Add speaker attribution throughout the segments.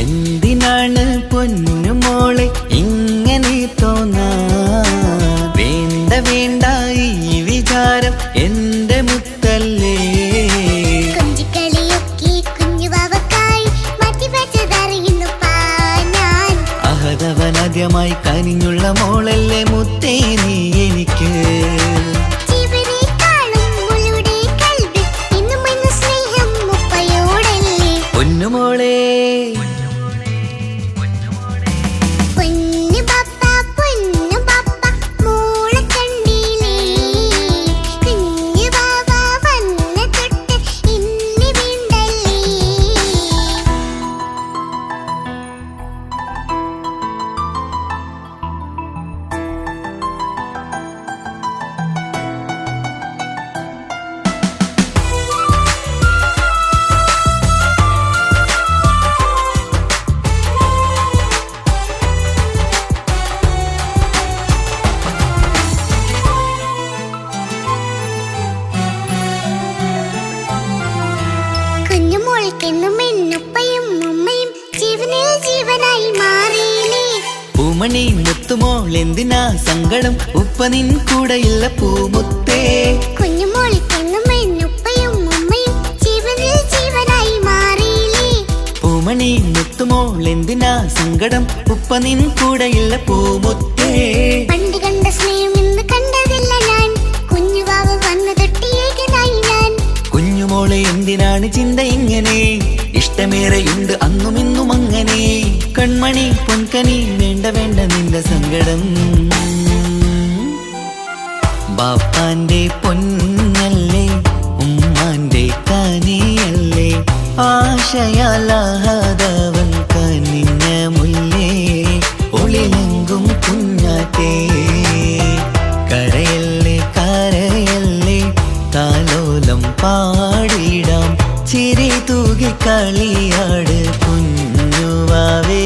Speaker 1: എന്തിനാണ് പൊന്നുമോളെ ഇങ്ങനെ തോന്നാ? വേണ്ട വേണ്ട ഈ വിചാരം എന്റെ മുത്തല്ലേ. അഹദവനാദ്യമായി കനിഞ്ഞുള്ള മോളല്ലേ മുത്തേ നീ എനിക്ക്. പൊന്നുമോളെ പൂമണി മുത്തുമോൾ എന്തിനാ സങ്കടം? ഉപ്പ നിൻ കൂടെയില്ല പൂമുത്തേ. പൂമണി മുത്തുമോൾ എന്തിനാ സങ്കടം? ഉപ്പ നിൻ കൂടെയില്ല പൂമുത്തേ.
Speaker 2: പണ്ട് കണ്ട സ്നേഹം ഇന്ന് കണ്ടതില്ല ഞാൻ, കുഞ്ഞുവാവ് വന്നു തൊട്ടിയേകനായി ഞാൻ.
Speaker 1: കുഞ്ഞുമോളെ എന്തിനാണ് ചിന്ത ഇങ്ങനെ? ഇഷ്ടമേറെയുണ്ട് അന്നും ഇന്നും അങ്ങനെ. കൺമണി പൊൻകനി വേണ്ട വേണ്ട നിന്റെ സങ്കടം. ബാപ്പാന്റെ പൊന്നല്ലേ ഉമ്മാന്റെ കനിയല്ലേ, ആശയാലാഹതവൻ കനിഞ്ഞ മുല്ലേ. ഒളിലെങ്കും കുഞ്ഞാറ്റേ കരയല്ലേ കരയല്ലേ, താലോലം പാടിടാം ചിരി തൂകി കളിയാട് കുഞ്ഞുവാവേ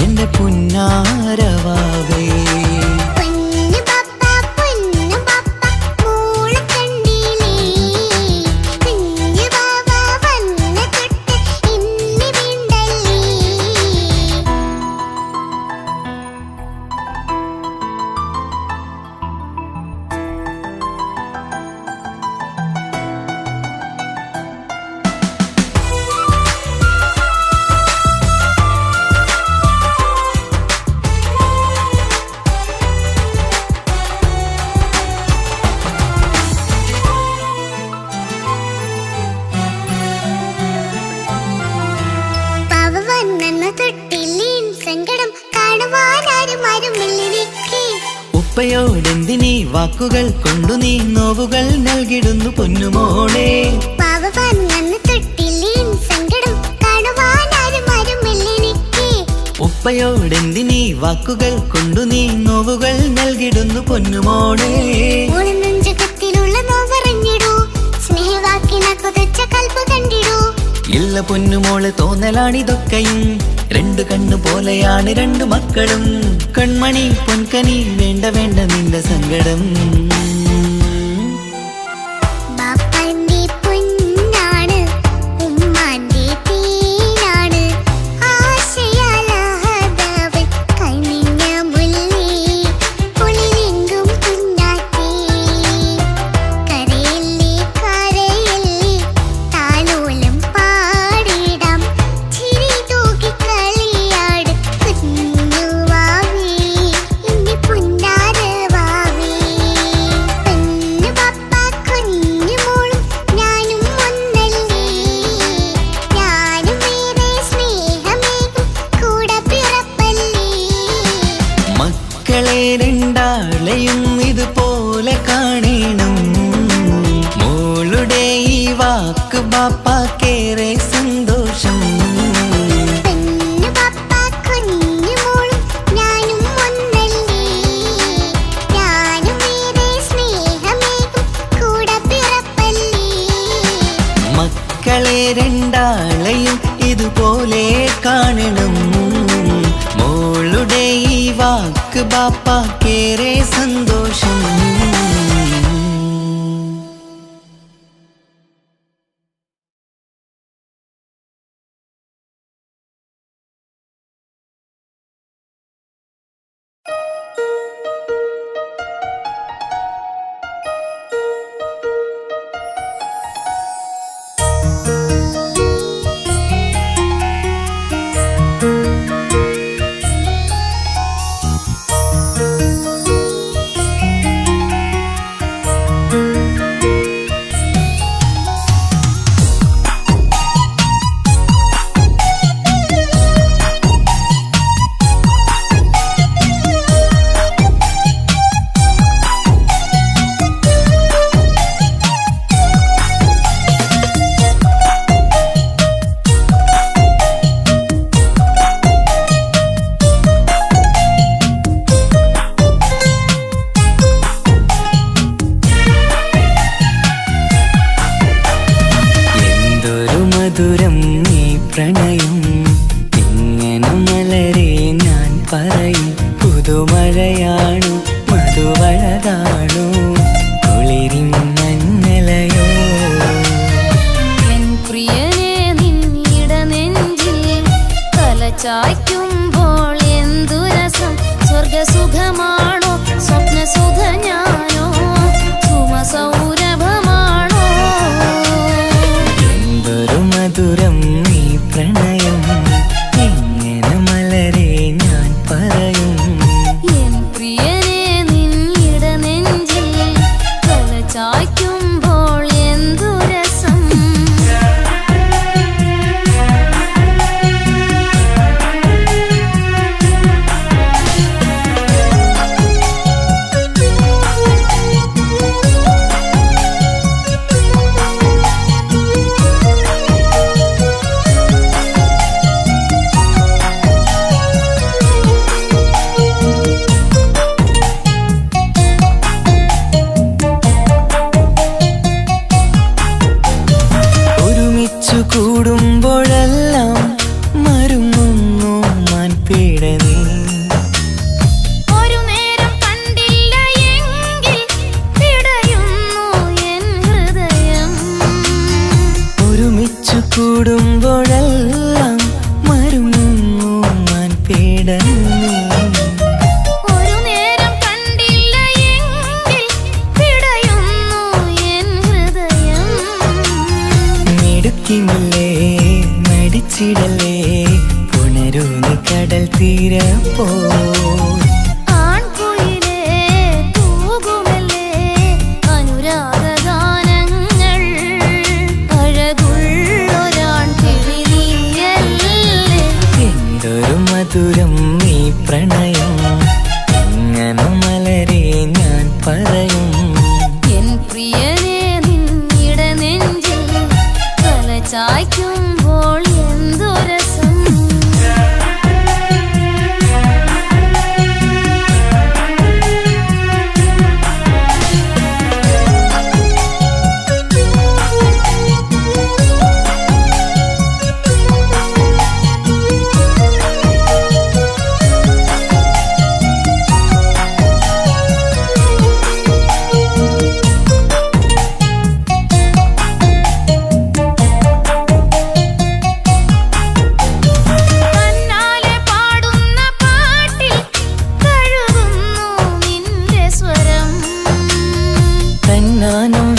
Speaker 1: എന്റെ പുന്നാരവാവേ. ഉപ്പയോടെന്തിനീ വാക്കുകൾ കൊണ്ടു നീ നോവുകൾ നൽകിടുന്നു പൊന്നുമോളെ. ഉപ്പയോടെന്തിനീ വാക്കുകൾ കൊണ്ടു നീ നോവുകൾ നൽകിടുന്നു പൊന്നുമോളെ. ഇല്ല പൊന്നുമോളെ തോന്നലാണിതൊക്കെയും, രണ്ടു കണ്ണു പോലെയാണ് രണ്ടു മക്കളും. കൺമണി പൊൻകനി വേണ്ട വേണ്ട നിന്റെ സങ്കടം. ബാപ്പാക്കേറെ സന്തോഷം.
Speaker 2: പെണ്ണു പാപ്പ കുഞ്ഞു മോളും ഞാനും ഒന്നല്ലേ, ഞാനും ഏറെ സ്നേഹമേകും കൂടെ പിറപ്പല്ലേ.
Speaker 1: മക്കളെ രണ്ടാളെയും ഇതുപോലെ കാണണം. മോളുടെ ഈ വാക്ക് ബാപ്പാക്കേറെ സന്തോഷം. മധുരം നീ പ്രണയം ഇങ്ങനെ മലരെ ഞാൻ പറയും. പുതുമഴയാണു മധുവഴകാണു കുളിരിൻ മഞ്ഞലയോ.
Speaker 3: എൻ പ്രിയനെ നിന്നിട നെഞ്ചിൽ തലചായ്ക്കുമ്പോൾ എന്തു രസം. സ്വർഗസുഖമാണോ സ്വപ്നസുഖ ഞാനോ സുമസൗരഭമാണോ.
Speaker 1: മധുരം നീ പ്രണയം എങ്ങനെ മലരെ ഞാൻ പറയും.
Speaker 3: എൻ പ്രിയനെ നിന്നിട നെഞ്ചിൽ തലചായ്ക്കുമ്പോൾ എന്തു രസം.
Speaker 1: കൂടുമ്പോഴെല്ലാം മരുങ്ങുന്നു മാൻപീടനീ.
Speaker 3: ഒരു നേരം കണ്ടില്ല എങ്കിൽ പിടയുന്നു എൻ ഹൃദയം.
Speaker 1: ഒരുമിച്ചു കൂടുമ്പോഴെല്ലാം മരുങ്ങുന്നു മാൻപീടനീ.
Speaker 3: ഒരു നേരം കണ്ടില്ല എങ്കിൽ പിടയുന്നു എൻ ഹൃദയം.
Speaker 1: മിടുക്കിമില്ലേ മടിച്ചിടലേ പുണരൂന്ന് കടൽ തീരപ്പോ.
Speaker 3: ആൺകുയിലേ തൂകുമല്ലേ അനുരാഗഗാനങ്ങൾ. അഴകുള്ളൊരാൺ കിളി നീയല്ലേ.
Speaker 1: എന്തൊരു മധുരം നീ പ്രണയം എങ്ങനെ മലരെ ഞാൻ പറയും.
Speaker 3: എൻ പ്രിയനെ നിന്നിട നെഞ്ചിൽ തലചായ്ക്കുമ്പോൾ എന്തു രസം.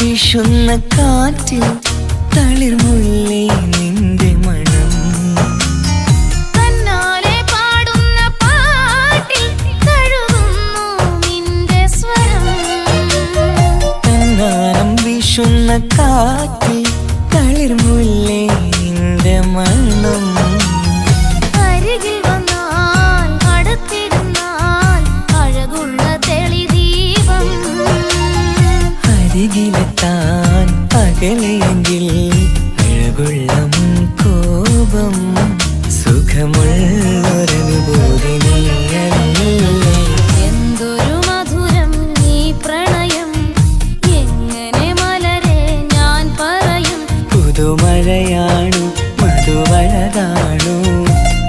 Speaker 1: വീശുന്ന കാറ്റിൽ തളിർമുല്ലേ നിന്റെ മണം.
Speaker 3: തന്നാലെ പാടുന്ന പാട്ടിൽ തഴുകുന്നു നിന്റെ സ്വരം.
Speaker 1: തന്നാനം വീശുന്ന കാറ്റിൽ തളിർമുല്ലേ നിന്റെ മണം.
Speaker 3: അരികിൽ വന്നാൽ അടുത്തിരുന്നാൽ അഴകുള്ള തെളിദീപം.
Speaker 1: അരികിലെത്താൻ അകലെയെങ്കിൽ പുതുമഴയാണു മധുവഴകാണു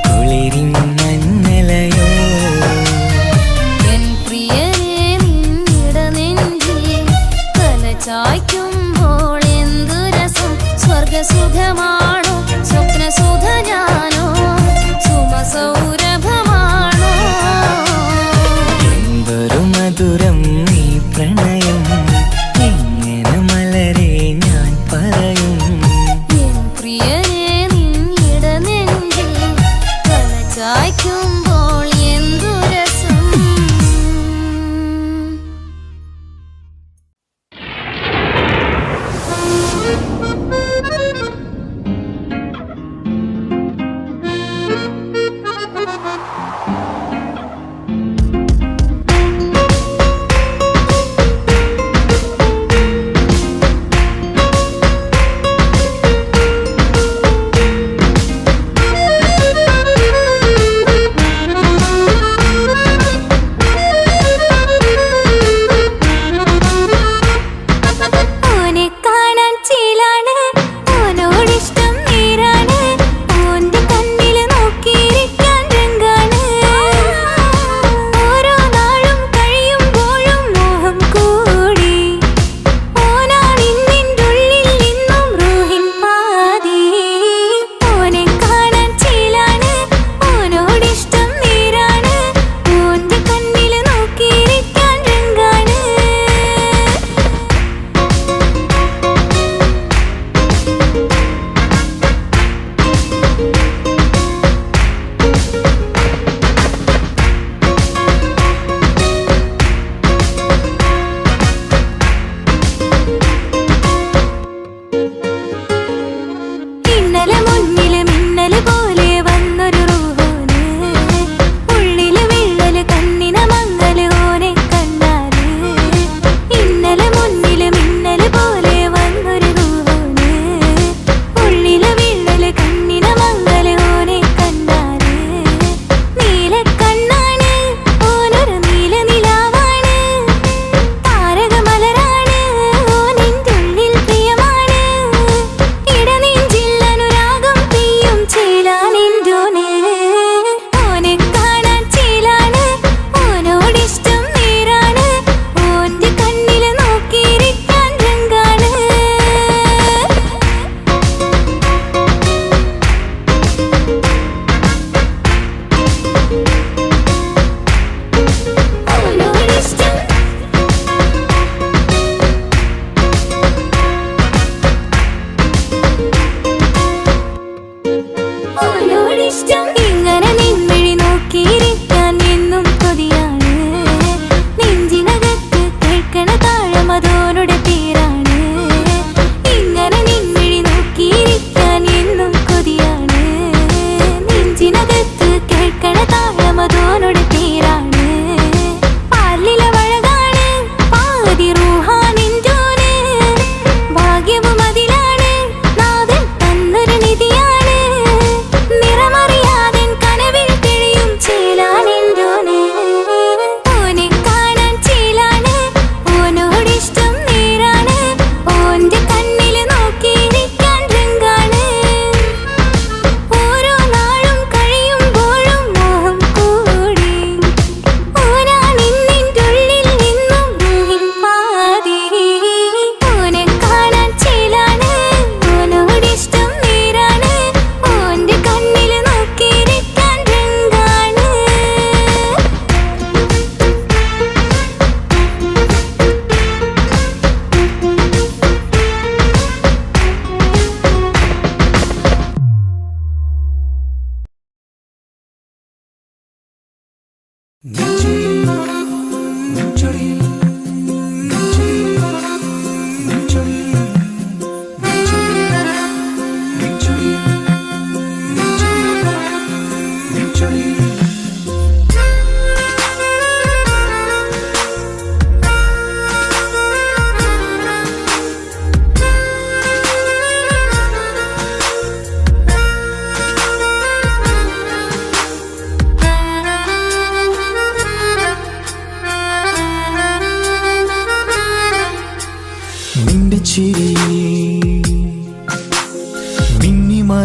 Speaker 1: കുളിരിൻ മഞ്ഞലയോ
Speaker 3: എൻ പ്രിയനെ നിന്നിടനെഞ്ചിൽ തലചായ്ക്കുമ്പോൾ എന്തു രസം സ്വർഗസുഖമാണോ സ്വപ്നസുധ ഞാനോ സുമസൗരഭമാണോ
Speaker 1: എന്തൊരു മധുരം നീ പ്രണയം എങ്ങനെ മലരെ ഞാൻ പറയും
Speaker 3: എൻ പ്രിയനെ നിന്നിടനെഞ്ചിൽ തലചായ്ക്കുമ്പോൾ എന്തു രസം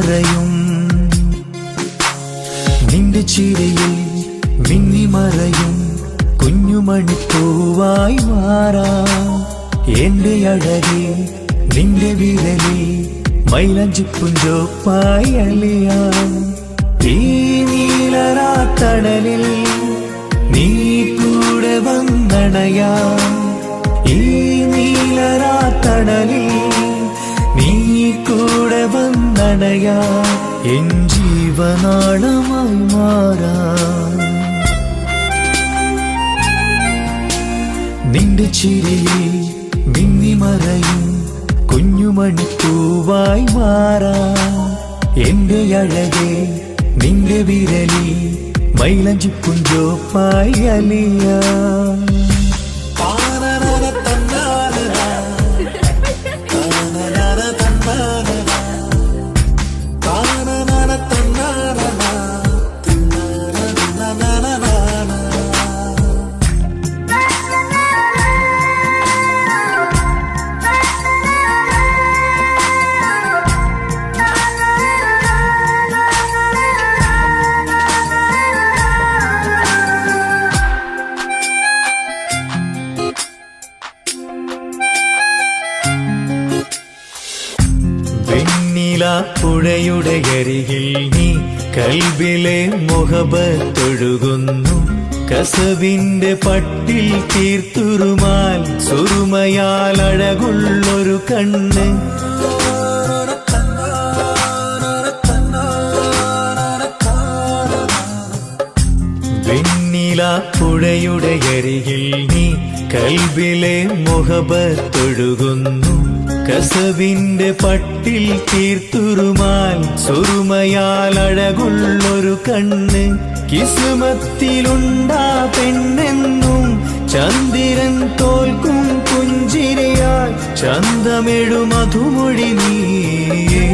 Speaker 1: മറയും നിന്റെ ചിരിയിൽ മിന്നിമറയും കുഞ്ഞുമണിപ്പൂവായി മാറാം എന്റെ അഴകേ നിന്റെ വിരലിൽ മൈലഞ്ചിപ്പുഞ്ചോപ്പായി അലിയാം ഈ നീലരാത്തണലിൽ നീ കൂടെ വന്നണയാം ഈ നീലരാത്തണലിൽ നീ കൂടെ വന്നണയാം എൻ ജീവനാളമായി മാറാം നിന്റെ ചിരിയിൽ മിന്നിമറയും കുഞ്ഞുമണിപ്പൂവായി മാറാം എന്റെ അഴകേ നിന്റെ വിരലിൽ മൈലഞ്ചിപ്പുഞ്ചോപ്പായി അലിയാം പുഴയുടെ അരികിൽ നീ കൽബിലെ മുഹബത്തൊഴുകുന്നു കസവിന്റെ പട്ടിൽ തീർത്തുറുമാൽ സുറുമയാൽ അഴകുള്ളൊരു കണ്ണ് വെണ്ണില പുഴയുടെ അരികിൽ നീ കൽബിലെ മുഹബത്തൊഴുകുന്നു കസവിന്റെ പട്ടിൽ തീർത്തുറുമാൽ സുറുമയാൽ അഴകുള്ളൊരു കണ്ണ് കിസ്മത്തിലുണ്ടാ പെണ്ണെന്നും ചന്ദ്രൻ തോൽക്കും പുഞ്ചിരിയാൽ ചന്തമെഴു മധുമൊഴി നീയേ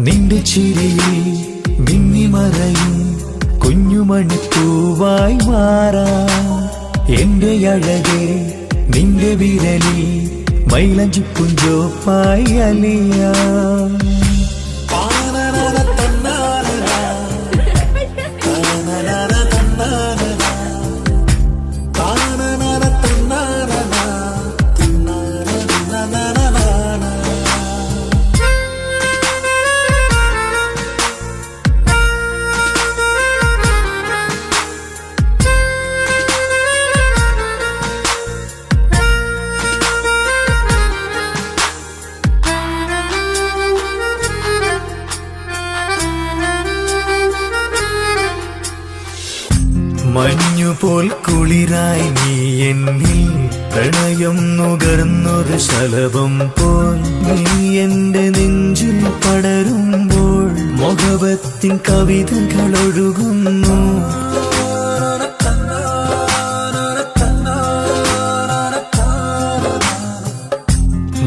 Speaker 1: നിന്റെ ചിരിയിൽ മിന്നിമറയും കുഞ്ഞുമണിപ്പൂവായി മാറാം എന്റെ അഴകേ നിന്റെ വിരലിൽ മൈലഞ്ചിപ്പുഞ്ചോപ്പായി അലിയാം മഞ്ഞുപോൽ കുളിരായി നീ എന്നിൽ പ്രണയം നുകർന്നൊരു ശലഭം പോൽ നീ എന്റെ നെഞ്ചിൽ പടരുമ്പോൾ മുഹബത്തിൻ കവിതകൾ ഒഴുകുന്നു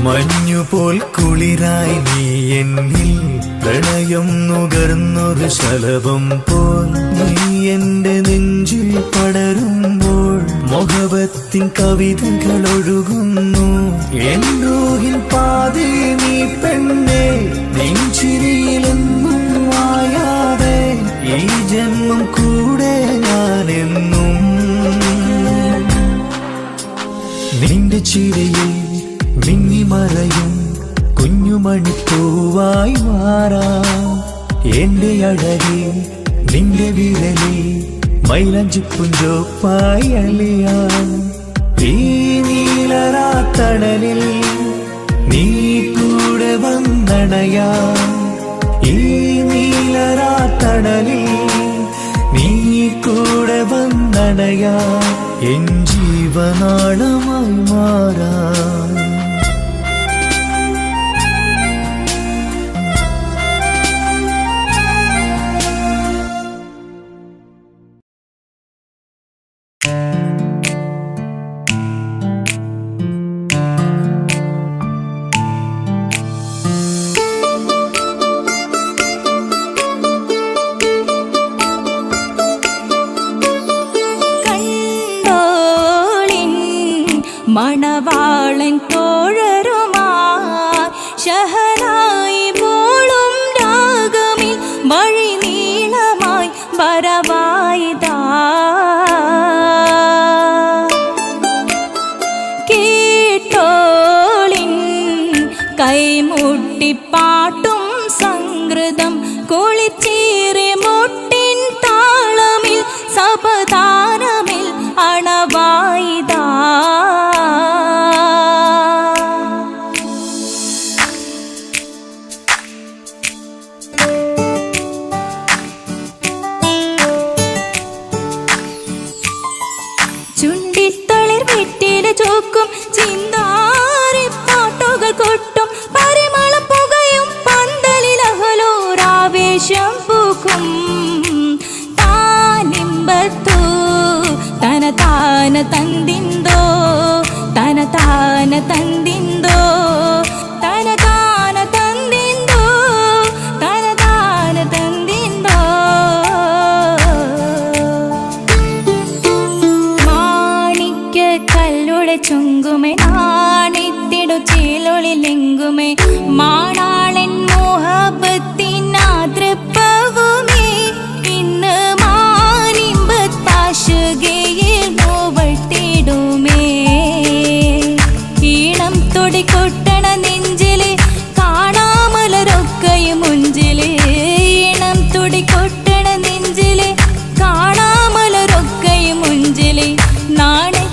Speaker 1: മഞ്ഞുപോൽ കുളിരായി നീ എന്നിൽ പ്രണയം നുകർന്നൊരു ശലഭം പോൽ നീ എന്റെ നെഞ്ചിൽ പടരുമ്പോൾ മുഹബത്തിൻ കവിതകൾ ഒഴുകുന്നു എൻ റൂഹിൻ പാതി നീ പെണ്ണേ നെഞ്ചിരിയിലെന്നും മായാതെ ഈ ജന്മം കൂടെ ഞാനെന്നും നിന്റെ ചിരിയിൽ മിന്നിമറയും കുഞ്ഞുമണിപ്പൂവായി മാറാം എന്റെ അഴകേ നിന്റെ വിരലിൽ മൈലഞ്ചിപ്പുഞ്ചോപ്പായി അലിയാം ഈ നീലരാത്തണലിൽ നീ കൂടെ വന്നണയാം ഈ നീലരാത്തണലിൽ നീ കൂടെ വന്നണയാം എൻ ജീവനാളമായി മാറാം
Speaker 4: മണവാളൻ
Speaker 3: കൊട്ടിപ്പാട്ടും സംഗൃതം കുളിച്ചേറി മുട്ടിൻ താളമിൽ സപതാനമിൽ അണവായിതാ ചുണ്ടിത്തളിർ വെറ്റില ചോക്കും ചിന്താരി പാട്ടുകൾ കൊട്ടും പരിമളം പുകയും പന്തലിൽ അഹലോരാവേശം പൂക്കും താനിമ്പത്തോ തന താന തന്തിന്തോ തന താന തന്തിന്തോ തന താന തന്തിന്തോ തന താന തന്തിന്തോ കല്ലുടെ ചുങ്കുമേ നാണിത്തിടു ചേലൊളിലെങ്കുമേ മാണാളൻ മോഹബത്തിനാതൃപ്പവുമേ ഇന്ന് മാനിമ്പത്താശുകയിൽ നോവട്ടിടുമേ ഈണം തൊടികൊട്ടണ നെഞ്ചിലെ കാണാമലരൊക്കെയും മുഞ്ചിലെ ഈണം തൊടികൊട്ടണ നെഞ്ചിലെ കാണാമലരൊക്കെയും മുഞ്ചിലെ നാണെ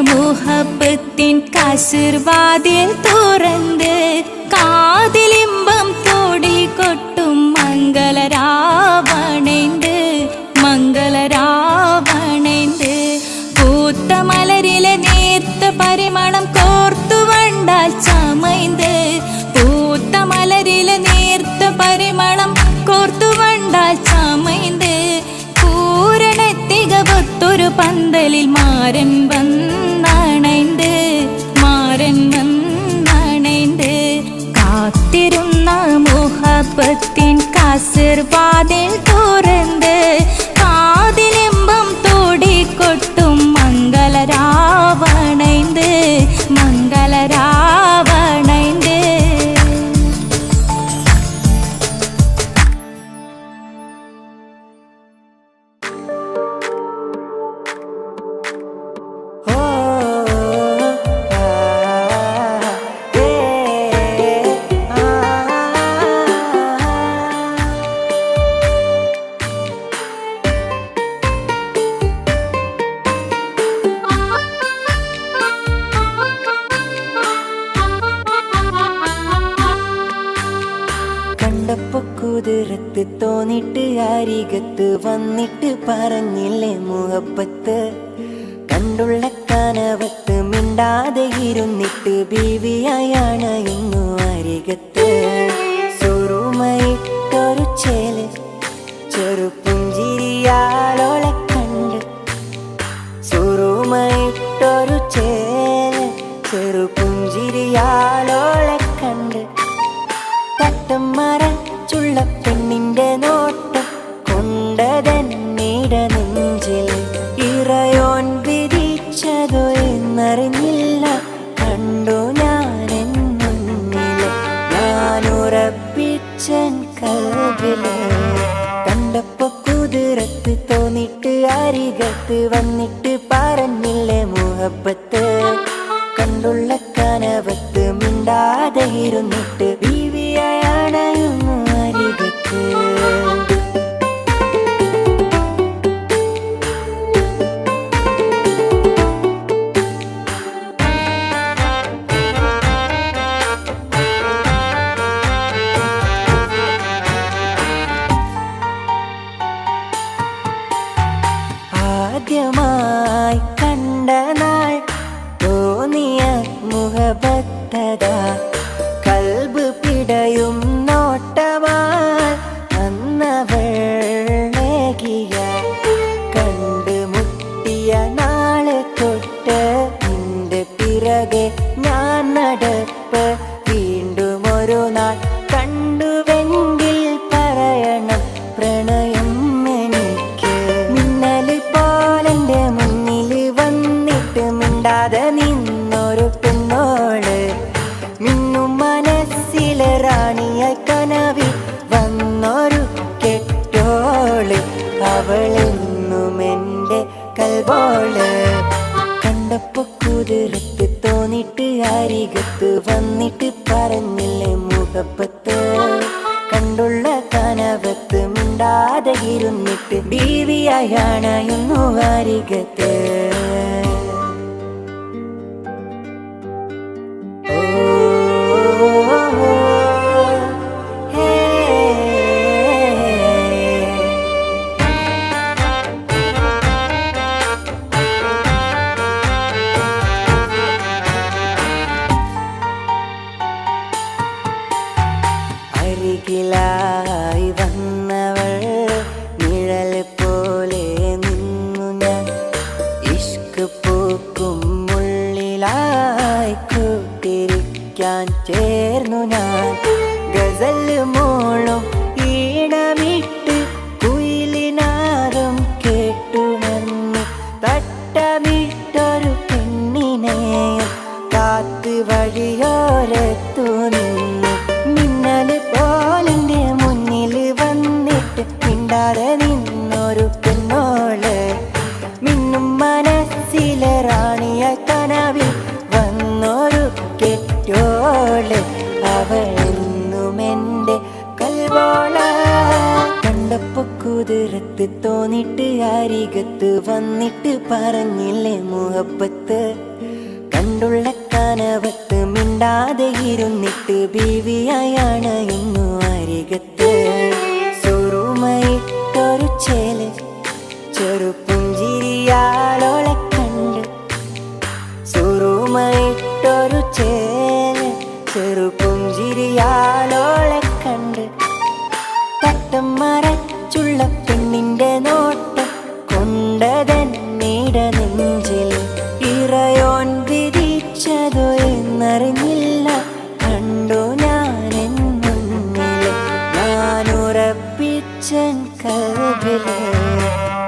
Speaker 3: മുഹബത്തിൻ കസിർവാതിൽ തുറന്ന് കാതിലിമ്പം തോടി കൊട്ടും മംഗളരാവണേന്ത് മംഗളരാവണേന്ത് പൂത്ത മലരിലെ നേർത്ത പരിമളം കോർത്തു വണ്ടാൽ ചമൈന്ത് പൂത്ത മലരിലെ നേർത്ത പരിമളം കോർത്തു വണ്ടാൽ ചമൈന്ത് പൂരണത്തികവത്തൊരു പന്തലിൽ മാരൻ വന്നണൈന്ത് മാരൻ വന്നണൈന്ത് കാത്തിരുന്ന മുഹബത്തിൻ കസിർവാതിൽ തുറന്ന് കാതിലിമ്പം തോടിക്കൊട്ടും മംഗളരാവണൈന്ത് മംഗളരാവണൈന്ത്
Speaker 1: കുതിരത്ത് തോന്നിട്ട് അരികത്ത് വന്നിട്ട് പറഞ്ഞില്ലേ മുഹബത്ത് കണ്ടുള്ള കനവത്ത് മിണ്ടാതെ ഇരുന്നിട്ട് ബീവിയായാണ് ഇന്നു അരികത്ത് സുറുമയിട്ടൊരു ചേല് ചെറുപുഞ്ചിരിയാലോളെ കണ്ട് സുറുമയിട്ടൊരു ചേല് ചെറുപുഞ്ചിരിയാലോളെ കണ്ട് തട്ടമര ചുള്ള പെണ്ണിന്റെ നോട്ടം കൊണ്ടതന്നീട നെഞ്ചിൽ ഇറയോൻ വിധിച്ചതോ എന്നറിഞ്ഞില്ല കണ്ടു ഞാനെൻ മുന്നില് ഞാനുറപ്പിച്ചൻ കൽവില് കണ്ടപ്പോ കുതിരത്ത് തോന്നിട്ട് അരികത്ത് വന്നിട്ട് പറഞ്ഞില്ലേ മുഹബത്ത് കണ്ടുള്ള കനവത്ത് മിണ്ടാതെ ഇരുന്നിട്ട് ബീവിയാണയുന്നു അരികത്ത് ആദ്യമായി കണ്ട നാൾ തോന്നിയ മുഹബത്തതാ കൽബ് പിടയും നോട്ടമായി അന്നവളേകിയ കണ്ട് മുട്ടിയ നാളെ തൊട്ട് നിന്റെ പിറകെ ഞാൻ നടപ്പ് വീണ്ടും ഒരു നാൾ കണ്ടുവെങ്കിൽ പറയണം പ്രണയം എനിക്ക് മിന്നല് പോലെന്റെ മുന്നിൽ വന്നിട്ട് മിണ്ടാതെ നിന്നൊരു പെണ്ണ്
Speaker 4: പെണ്ണോള് മിന്നും മനസ്സിലെ റാണിയായി കനവിൽ വന്നൊരു കെട്ടോള് അവളെന്നും എൻ്റെ കൽബോള് കണ്ടപ്പോ കുതിരത്ത് തോന്നിട്ട് അരികത്ത് വന്നിട്ട് പറഞ്ഞില്ലേ മുഹബത്ത് കണ്ടുള്ള കനവത്ത് മിണ്ടാതെ ഇരുന്നിട്ട് ബീവിയായണയുന്നു അരികത്ത് അരികിലായി വന്നവൾ നിഴൽ പോലെ നിന്നു ഞാൻ ഇഷ്ക് പൂക്കും ഉള്ളിലായി കൂട്ടിരിക്കാൻ ചേർന്നു ഞാൻ ഗസൽ മോളും ഈണമിട്ട് കുയിലിനാദം കേട്ടുണർന്നു തട്ടമിട്ടൊരു പെണ്ണിനെ കാത്ത് വഴിയോരത്തു നിന്നു മിന്നല് പോലെന്റെ മുന്നിൽ വന്നിട്ട് മിണ്ടാതെ നിന്നൊരു പെണ്ണോള് മിന്നും മനസ്സിലെ റാണിയ കനവിൽ വന്നൊരു കെട്ടോള് അവളെന്നും എൻ്റെ കൽബോള കണ്ടപ്പോ കുതിരത്ത് തോന്നിട്ട് അരികത്ത് വന്നിട്ട് പറഞ്ഞില്ലേ മുഹബത്ത് കണ്ടുള്ള കനവത്ത് മിണ്ടാതെ ഇരുന്നിട്ട് ബീവിയായാണ് ഇന്നു അരികത്ത് സുറുമയിട്ടൊരു ചേല് ചെറുപുഞ്ചിരിയാലോളെ കണ്ട് സുറുമയിട്ടൊരു ചേല് ചെറുപുഞ്ചിരിയാലോളെ കണ്ട് തട്ടം മറച്ചുള്ള പെണ്ണിന്റെ നോട്ടം കൊണ്ടതെന്നിട നെഞ്ചിൽ ഇറയോൻ വിധിച്ചതോ എന്നറിഞ്ഞില്ല കണ്ടു ഞാൻ മുന്നിൽ ഞാനുറപ്പിച്ചൻ കൽബില്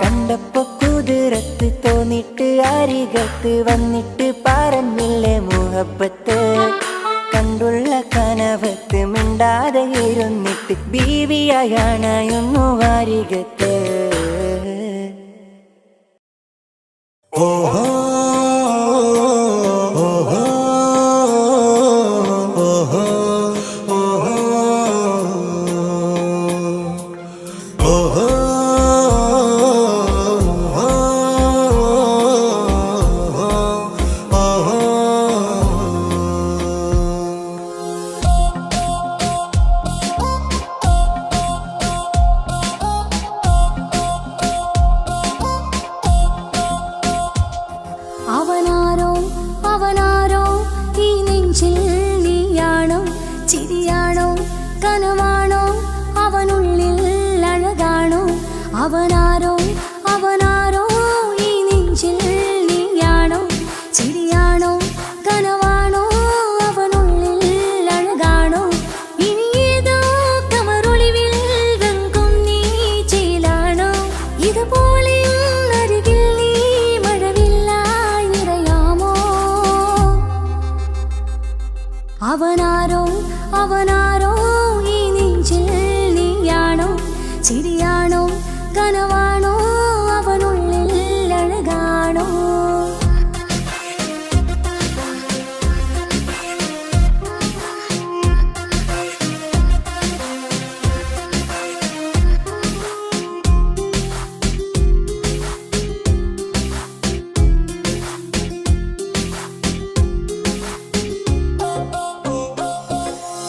Speaker 4: കണ്ടപ്പോ കുതിരത്ത് തോന്നിട്ട് അരികത്ത് വന്നിട്ട് പറഞ്ഞില്ലേ മുഹബത്ത് കണ്ടുള്ള കനവത്ത് മിണ്ടാതെ ഇരുന്നിട്ട് ബീവിയായണയുന്നു അരികത്ത് ഓഹോ
Speaker 3: അവനാരോ അവനാരോ ഈ നെഞ്ചിൽ നീയാണോ ചിരിയാണോ കനവാണോ അവനുള്ളിൽ അഴകാണോ അവനാരോ അവനാരോ ഈ നെഞ്ചിൽ നീയാണോ ചിരിയാണോ കനവാണോ അവനുള്ളിൽ അഴകാണോ ഇനി ഏതോ കമറൊളിവിൽ വെങ്കും നീ ചേലാണോ ഇതുപോലെ അരികിൽ നീ മഴവില്ലായി നിറയാമോ അവനാരോ അവനാരോ ഈ നെഞ്ചിൽ നീയാണോ ചിരിയാണോ കനവാണോ അവനുള്ളിൽ അഴകാണോ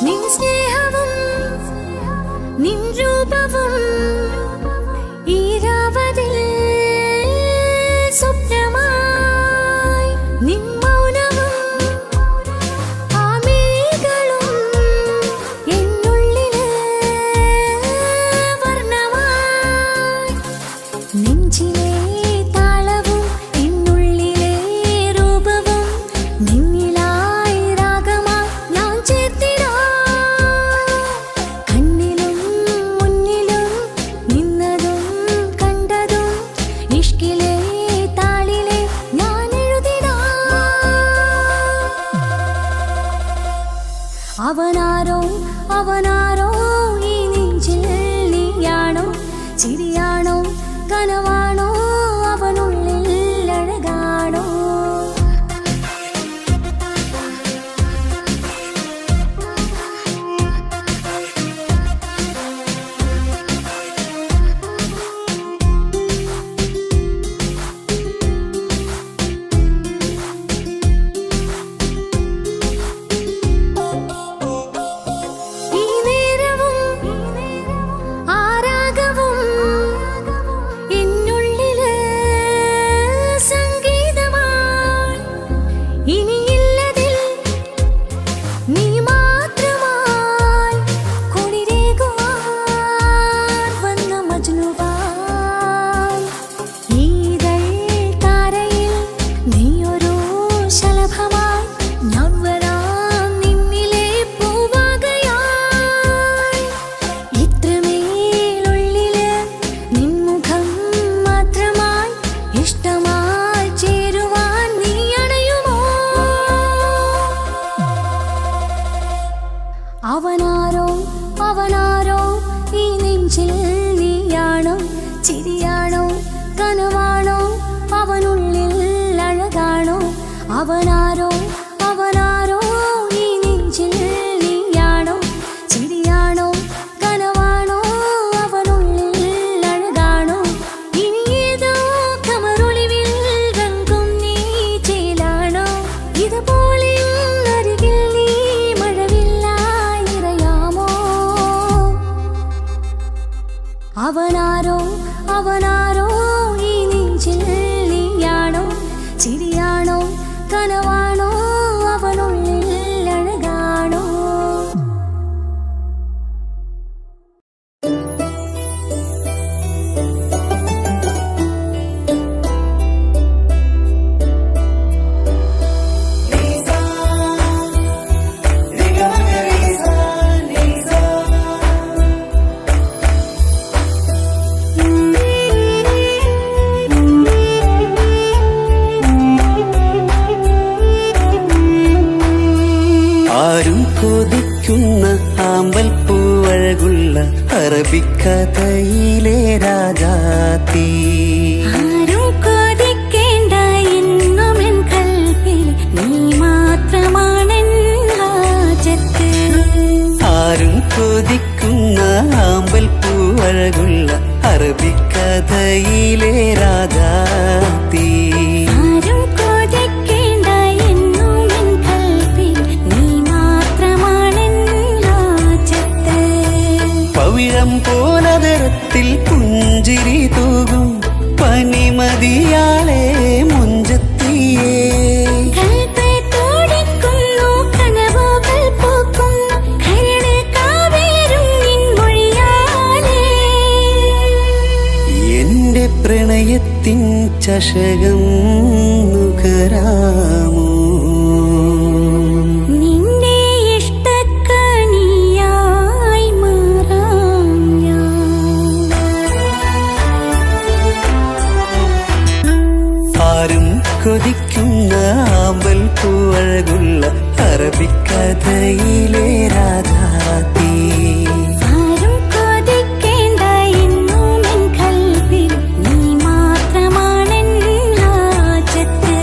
Speaker 3: നിൻ സ്നേഹവും നിൻ രൂപവും ഈരാവതിൽ സ്വപ്നമായി നിൻ മൗനവും ആ മിഴികളും എന്നുള്ളില് വർണ്ണമായി നെഞ്ചിലെ താളവും എന്നുള്ളിലെ രൂപവും നിന്നിലായി രാഗമായി ഞാൻ ചേർത്തിടാം കണ്ണിലും മുന്നിലും നിന്നതും കണ്ടതും ഇഷ്കിലെ താളിലെ ഞാൻ എഴുതിടാം അവനാരോ അവനാരോ ഈ നെഞ്ചിൽ നീയാണോ ചിരിയാണോ കനവാണോ അവനുള്ളിൽ അഴകാണോ അവനാരോ അവനാരോ ഈ നെഞ്ചിൽ നീയാണോ ചിരിയാണോ കനവാണോ അവനുള്ളിൽ അഴകാണോ അവനാരോ അവനാരോ ഈ നെഞ്ചിൽ നീയാണോ ചിരിയാണോ കനവാണോ അവനുള്ളിൽ അഴകാണോ ഇനി ഏതോ കമറൊളിവിൽ രംഗും നീ ചേലാണോ ഇതുപോലെ അരികിൽ നീ അവനാരോ അവനാരോ ഈ നെഞ്ചിൽ നീയാണോ ചിരിയാണോ കനവാണോ അവനുള്ളിൽ അഴകാണോ
Speaker 1: കൊതിക്കുന്ന ആമ്പൽ പൂവഴകുള്ള അറബിക്കഥയിലെ രാജാത്തി
Speaker 3: ആരും കൊതിക്കേണ്ട എന്നുമെൻ കൽവിൽ നീ മാത്രമാണെൻ ഹാജത്ത്
Speaker 1: ആരും കൊതിക്കുന്ന ആമ്പൽ പൂവഴകുള്ള അറബിക്കഥയിലെ രാജാത്തി
Speaker 3: ആരും കൊതിക്കേണ്ട എന്നുമെൻ കൽവിൽ നീ മാത്രമാണെൻ ഹാജത്ത്
Speaker 1: പവിഴം പോലതരത്തിൽ പുഞ്ചിരി തൂകും പനിമതിയാളെ മുഞ്ചത്തിയേ എന്റെ പ്രണയത്തിൻ ചഷകം നുകരാമോ
Speaker 3: നിന്റെ ഇഷ്ടക്കനിയായി മാറാം ഞാൻ
Speaker 1: ആരും കൊതിക്കുന്ന ആമ്പൽ പൂവഴകുള്ള അറബിക്കഥയിലെ രാജാത്തി
Speaker 3: ആരും കൊതിക്കേണ്ട എന്നുമെൻ കൽവിൽ നീ മാത്രമാണെൻ ഹാജത്ത്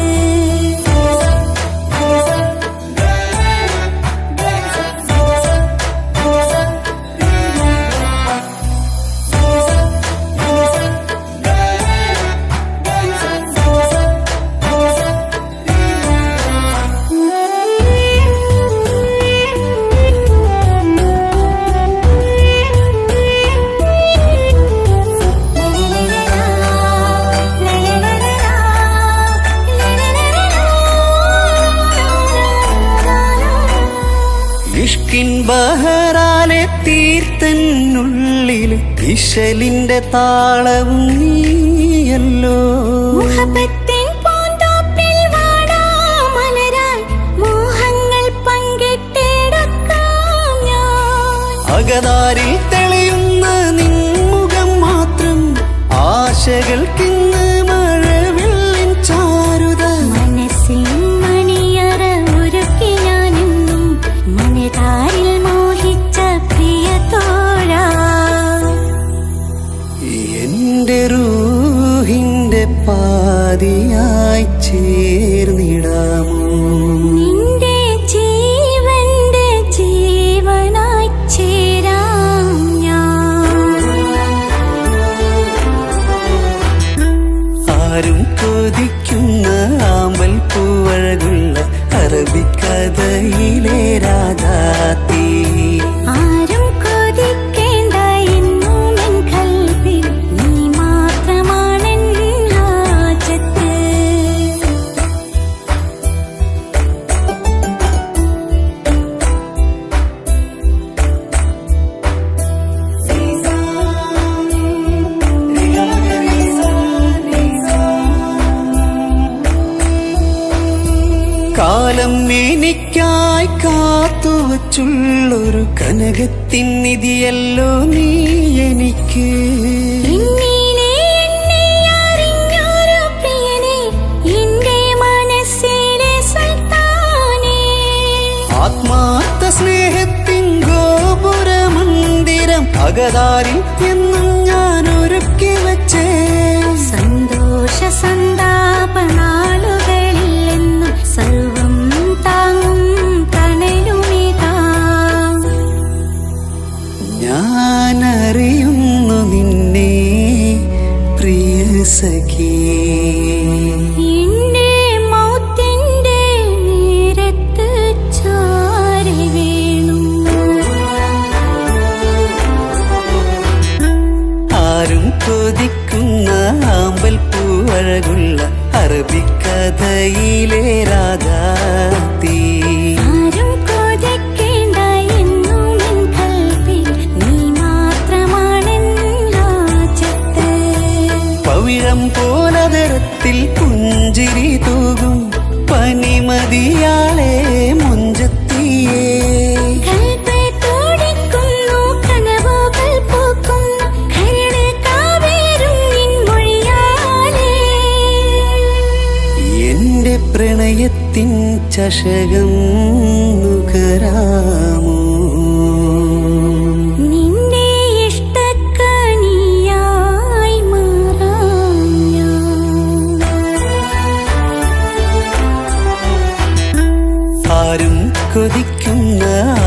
Speaker 1: ഇഷ്കിൻ ബഹറാലെ തീർത്തന്നുള്ളിൽ ഇശലിന്റെ താളവും നീയല്ലോ
Speaker 3: മുഹബത്തിൻ പൂന്തോപ്പിൽ വാടാമലരായി മോഹങ്ങൾ പങ്കിട്ടെടുക്കാം ഞാൻ
Speaker 1: അകതാരിൽ തെളിയുന്ന നിൻമുഖം മാത്രം ആശകൾക്കിന്ന് മഴവില്ലിൻ ചാരുത
Speaker 3: മനസ്സിൻ മണിയറ ഒരുക്കി ഞാനെന്നും മനതാരിൽ
Speaker 1: അറബിക്കഥയിലെ രാധാത്തി.
Speaker 3: ആരും കൊതിക്കേണ്ട എന്നും എൻ കൽബിൽ നീ മാത്രമാണെൻ ഹാജത്ത്.
Speaker 1: കാലം എനിക്കായി കാത്തുവച്ചുള്ളൊരു കനകത്തിൻ നിധിയല്ലോ നീ എനിക്ക്.
Speaker 3: ഇന്നീനെ എന്നെ അറിഞ്ഞൊരു പ്രിയനെ എന്റെ മനസ്സിലെ സുൽത്താനേ.
Speaker 1: ആത്മാർത്ഥ സ്നേഹത്തിൻ ഗോപുരമന്ദിരം അകതാരിൽ എന്നും ഞാൻ ഒരുക്കി വച്ചേ.
Speaker 3: സന്തോഷ സന്താപനാളുകളിൽ എന്നും സർവം താങ്ങും തണലുമിതാ.
Speaker 1: ഞാനറിയുന്നു നിന്നെ പ്രിയ സഖി.
Speaker 3: എന്റെ മൗത്തിന്റെ നേരത്ത് ചാരി വീണു.
Speaker 1: ആരും കൊതിക്കുന്ന ആമ്പൽ പൂവഴകുള്ള അറബിക്കഥയിലെ രാധാത്തി.
Speaker 3: ആരും കൊതിക്കേണ്ട എന്നും എൻ കൽബിൽ നീ മാത്രമാണെൻ ഹാജത്ത്.
Speaker 1: പവിഴം പോലതരത്തിൽ പുഞ്ചിരി തൂകും പനിമതിയാളെ മുഞ്ചത്തിയേ.
Speaker 3: കൽബ് തുടിക്കുന്നു, കനവുകൾ പൂക്കുന്നു, കരട് കാവേരും നിൻ മൊഴിയാലേ.
Speaker 1: എന്റെ പ്രണയത്തിൻ ചഷകം നുകരാമോ?
Speaker 3: നിന്റെ ഇഷ്ടക്കനിയായി മാറാം ഞാൻ.
Speaker 1: ആരും കൊതിക്കുന്ന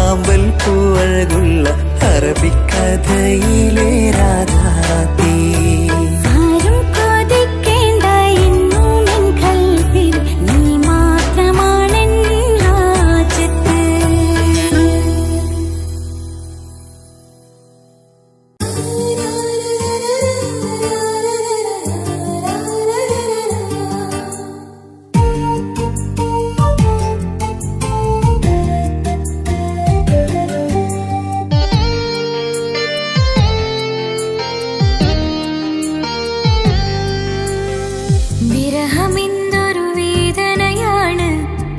Speaker 1: ആമ്പൽ പൂവഴകുള്ള അറബിക്കഥയിലെ രാധാത്തി.
Speaker 3: ആരും കൊതിക്കേണ്ട എന്നും എൻ കൽബിൽ നീ മാത്രമാണെൻ ഹാജത്ത്. വിരഹമെന്തൊരു വേദനയാണ്,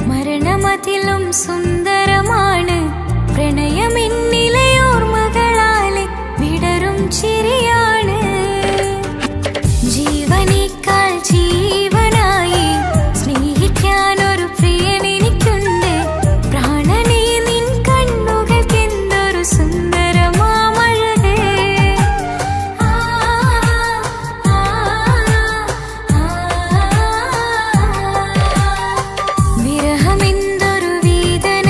Speaker 3: മരണമതിലും സുന്ദരമാണ്. പ്രണയമെന്നിലയോർമകളാലെ വിടരും ചിരിയാണ്. ജീവനേക്കാൾ ജീവനായി സ്നേഹിക്കാനൊരു പ്രിയനെനിക്കുണ്ട്. പ്രാണനെ നിൻ കണ്ണുകൾക്കെന്തൊരു സുന്ദരമാമഴകേ. ആ ആ ആ. വിരഹമെന്തൊരു വേദന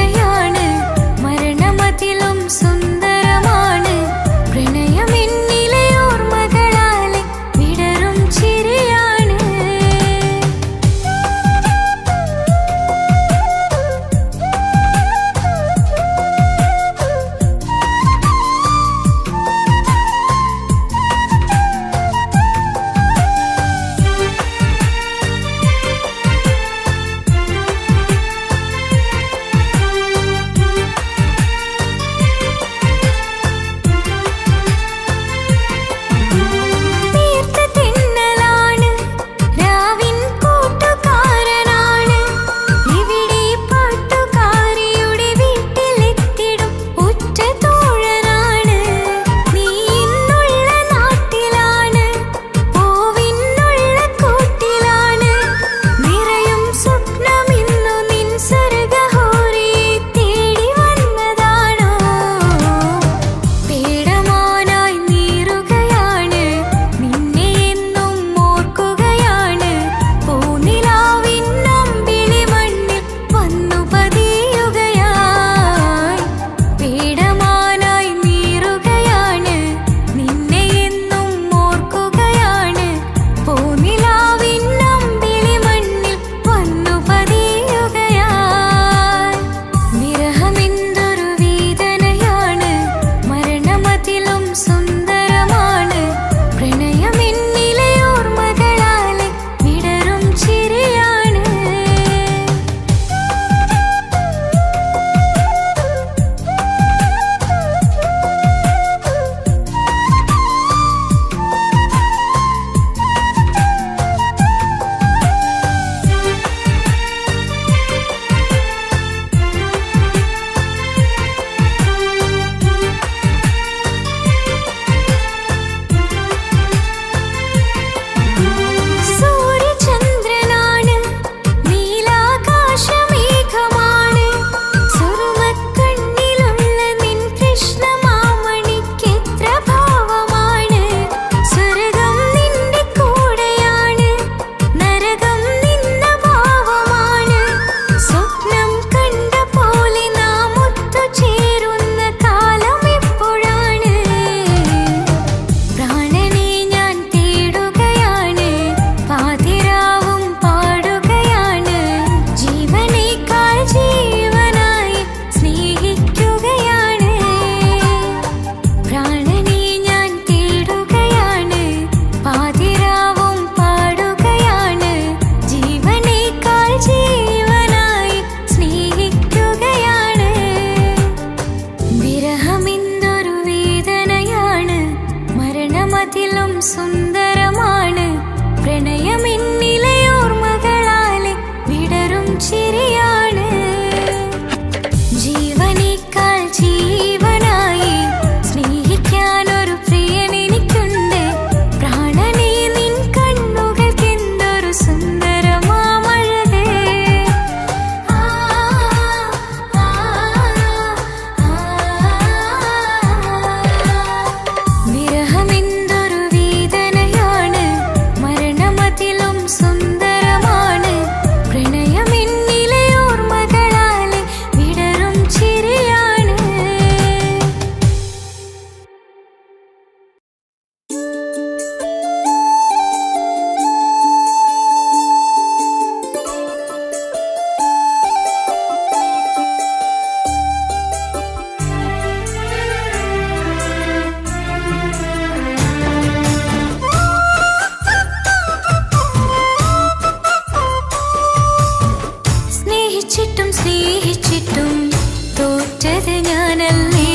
Speaker 3: തോറ്റത് ഞാനല്ലേ,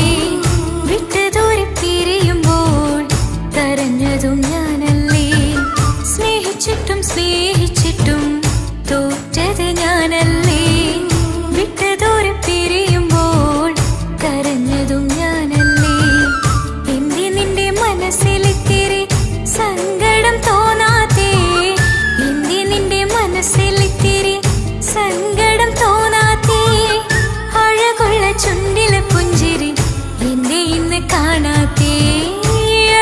Speaker 3: വിട്ട് ദൂരെ പിരിയുമ്പോൾ കരഞ്ഞതും ഞാനല്ലേ, സ്നേഹിച്ചിട്ടും സ്നേഹിച്ചിട്ടും തോറ്റത് ഞാനല്ലേ, വിട്ട് ദൂരെ പിരിയുമ്പോൾ കരഞ്ഞതും ഞാനല്ലേ. എന്തി നിന്റെ മനസ്സിലിത്തിരി സങ്കടം തോന്നാത്തേ, എന്തി നിന്റെ മനസ്സിലിത്തിരി സങ്കടം തോന്നാത്തേ, അഴകുള്ള ചുണ്ടിലെ പുഞ്ചിരി എന്റെ ഇന്ന് കാണാത്തേ,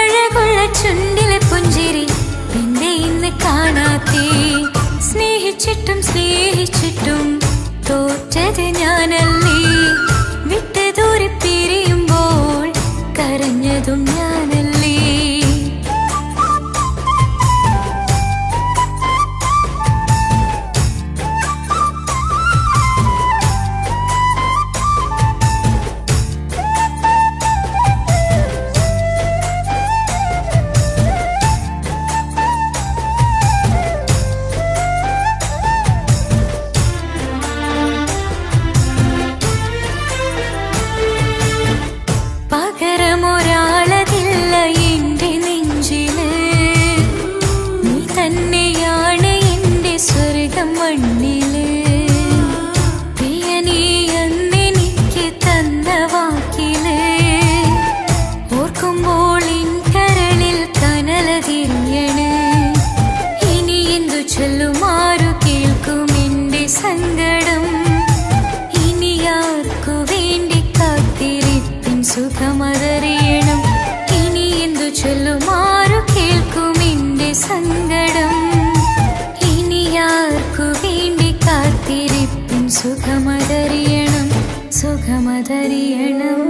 Speaker 3: അഴകുള്ള ചുണ്ടിലെ പുഞ്ചിരി എന്റെ ഇന്ന് കാണാത്തേ. സ്നേഹിച്ചിട്ടും സ്നേഹിച്ചിട്ടും തോറ്റത് ഞാനല്ലേ, വിട്ട് ദൂരെ പിരിയുമ്പോൾ കരഞ്ഞതും ഞാനല്ലേ. പകരമൊരാളതില്ല എന്റെ നെഞ്ചില്, നീ തന്നെയാണ് എന്റെ സ്വർഗം മണ്ണില്. പ്രിയനീ അന്നെനിക്ക് തന്ന വാക്കില് ഓർക്കുമ്പോൾ എൻ കരളിൽ കനലതിരിയണ്. ഇനി എന്തു ചൊല്ലുമാറു കേൾക്കും എന്റെ സങ്കടം, ഇനി ആർക്കു വേണ്ടി കാത്തിരിപ്പിൻ സുഖമതറിയണം. ഇനി എന്തു ചൊല്ലുമാറു കേൾക്കും എന്റെ സങ്കടം, ഇനി ആർക്കു വേണ്ടി കാത്തിരിപ്പിൻ സുഖമതറിയണം, സുഖമതറിയണം.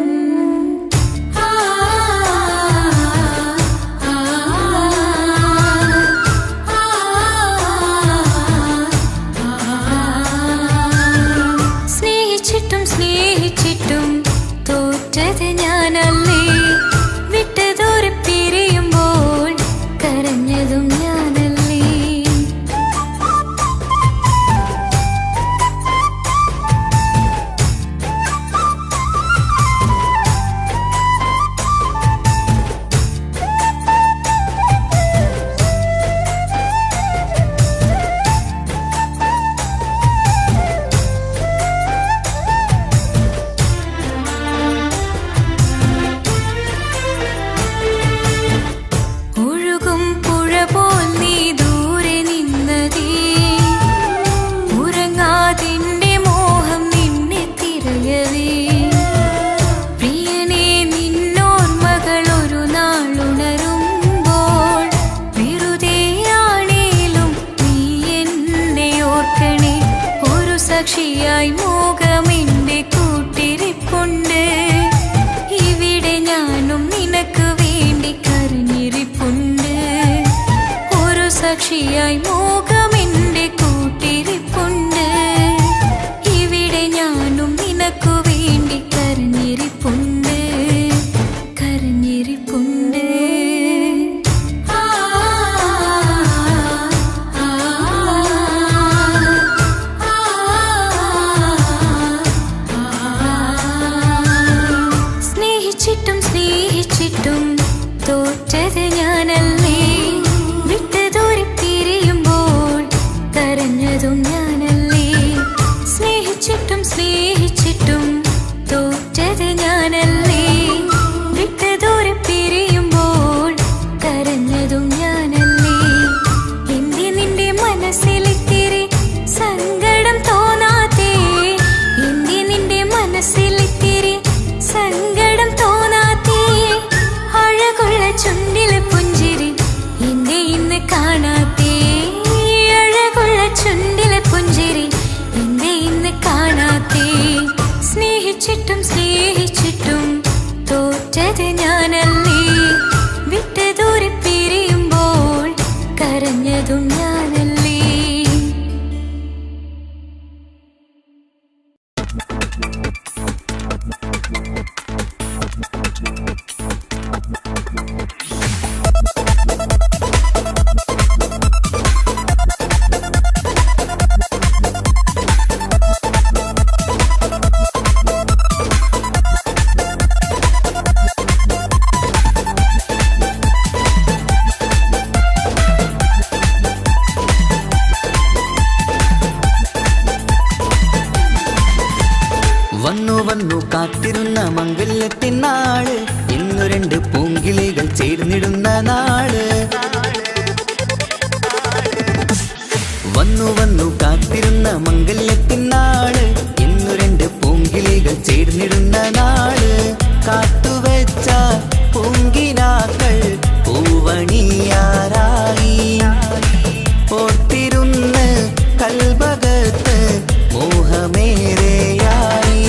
Speaker 3: സ്നേഹിച്ചിട്ടും സ്നേഹിച്ചിട്ടും തോറ്റത് ഞാനല്ലേ, വിട്ട് ദൂരെ പിരിയുമ്പോൾ കരഞ്ഞതും ഞാനല്ലേ. ഒഴുകും പുഴ പോൽ നീ ദൂരെ നിന്നതേ, ഉറങ്ങാതിന്റെ മോഹം നിന്നെ തിരയവേ. പ്രിയനേ നിന്നോർമ്മകൾ ഒരു നാളുണരുമ്പോൾ വെറുതെയാണേലും നീ എന്നെ ഓർക്കണേ. ഒരു സാക്ഷിയായി മോഹമെന്റെ കൂട്ടിരിപ്പുണ്ട്, ഇവിടെ ഞാനും നിനക്ക് വേണ്ടി കരഞ്ഞിരിപ്പുണ്ട്. ഒരു സാക്ഷിയായി മോഹമെന്റെ കൂട്ടിരിപ്പുണ്ട്, ഇവിടെ ഞാനും നിനക്കു വേണ്ടി കരഞ്ഞിരിപ്പുണ്ട്, കരഞ്ഞിരിപ്പുണ്ട്. സ്നേഹിച്ചിട്ടും സ്നേഹിച്ചിട്ടും തോറ്റത് ഞാനല്ലേ, വിട്ട് ദൂരെ പിരിയുമ്പോൾ കരഞ്ഞതും ഞാനല്ലേ. സ്നേഹിച്ചിട്ടും സ്നേഹിച്ചിട്ടും തോറ്റത് ഞാനല്ലേ, വിട്ട് ദൂരെ പിരിയുമ്പോൾ കരഞ്ഞതും ഞാനല്ലേ. എന്തി നിന്റെ മനസ്സിലിത്തിരി സങ്കടം തോന്നാത്തേ, എന്തി നിന്റെ മനസ്സിലിത്തിരി സങ്കടം തോന്നാത്തേ, അഴകുള്ള ചുണ്ടിലെ പുഞ്ചിരി എന്റെ ഇന്ന് കാണാത്തേ, അഴകുള്ള ചുണ്ടിലെ പുഞ്ചിരി എന്റെ ഇന്ന് കാണാത്തേ. സ്നേഹിച്ചിട്ടും സ്നേഹിച്ചിട്ടും തോറ്റത് ഞാനല്ലേ, വിട്ട് ദൂരെ പിരിയുമ്പോൾ കരഞ്ഞതും ഞാനല്ലേ.
Speaker 1: വന്നു വന്നു കാത്തിരുന്ന മംഗല്യത്തിൻ നാള്, ഇന്നു രണ്ട് പൂങ്കിളികൾ ചേർന്നിടുന്ന നാള്. വന്നു വന്നു കാത്തിരുന്ന മംഗല്യത്തിൻ നാള്, ഇന്നു രണ്ട് പൂങ്കിളികൾ ചേർന്നിടുന്ന നാള്. കാത്തുവെച്ച പൂങ്കിനാക്കൾ പൂവണിയാറായി, ഓർത്തിരുന്ന് കൽബകത്ത് മോഹമേറെയായി.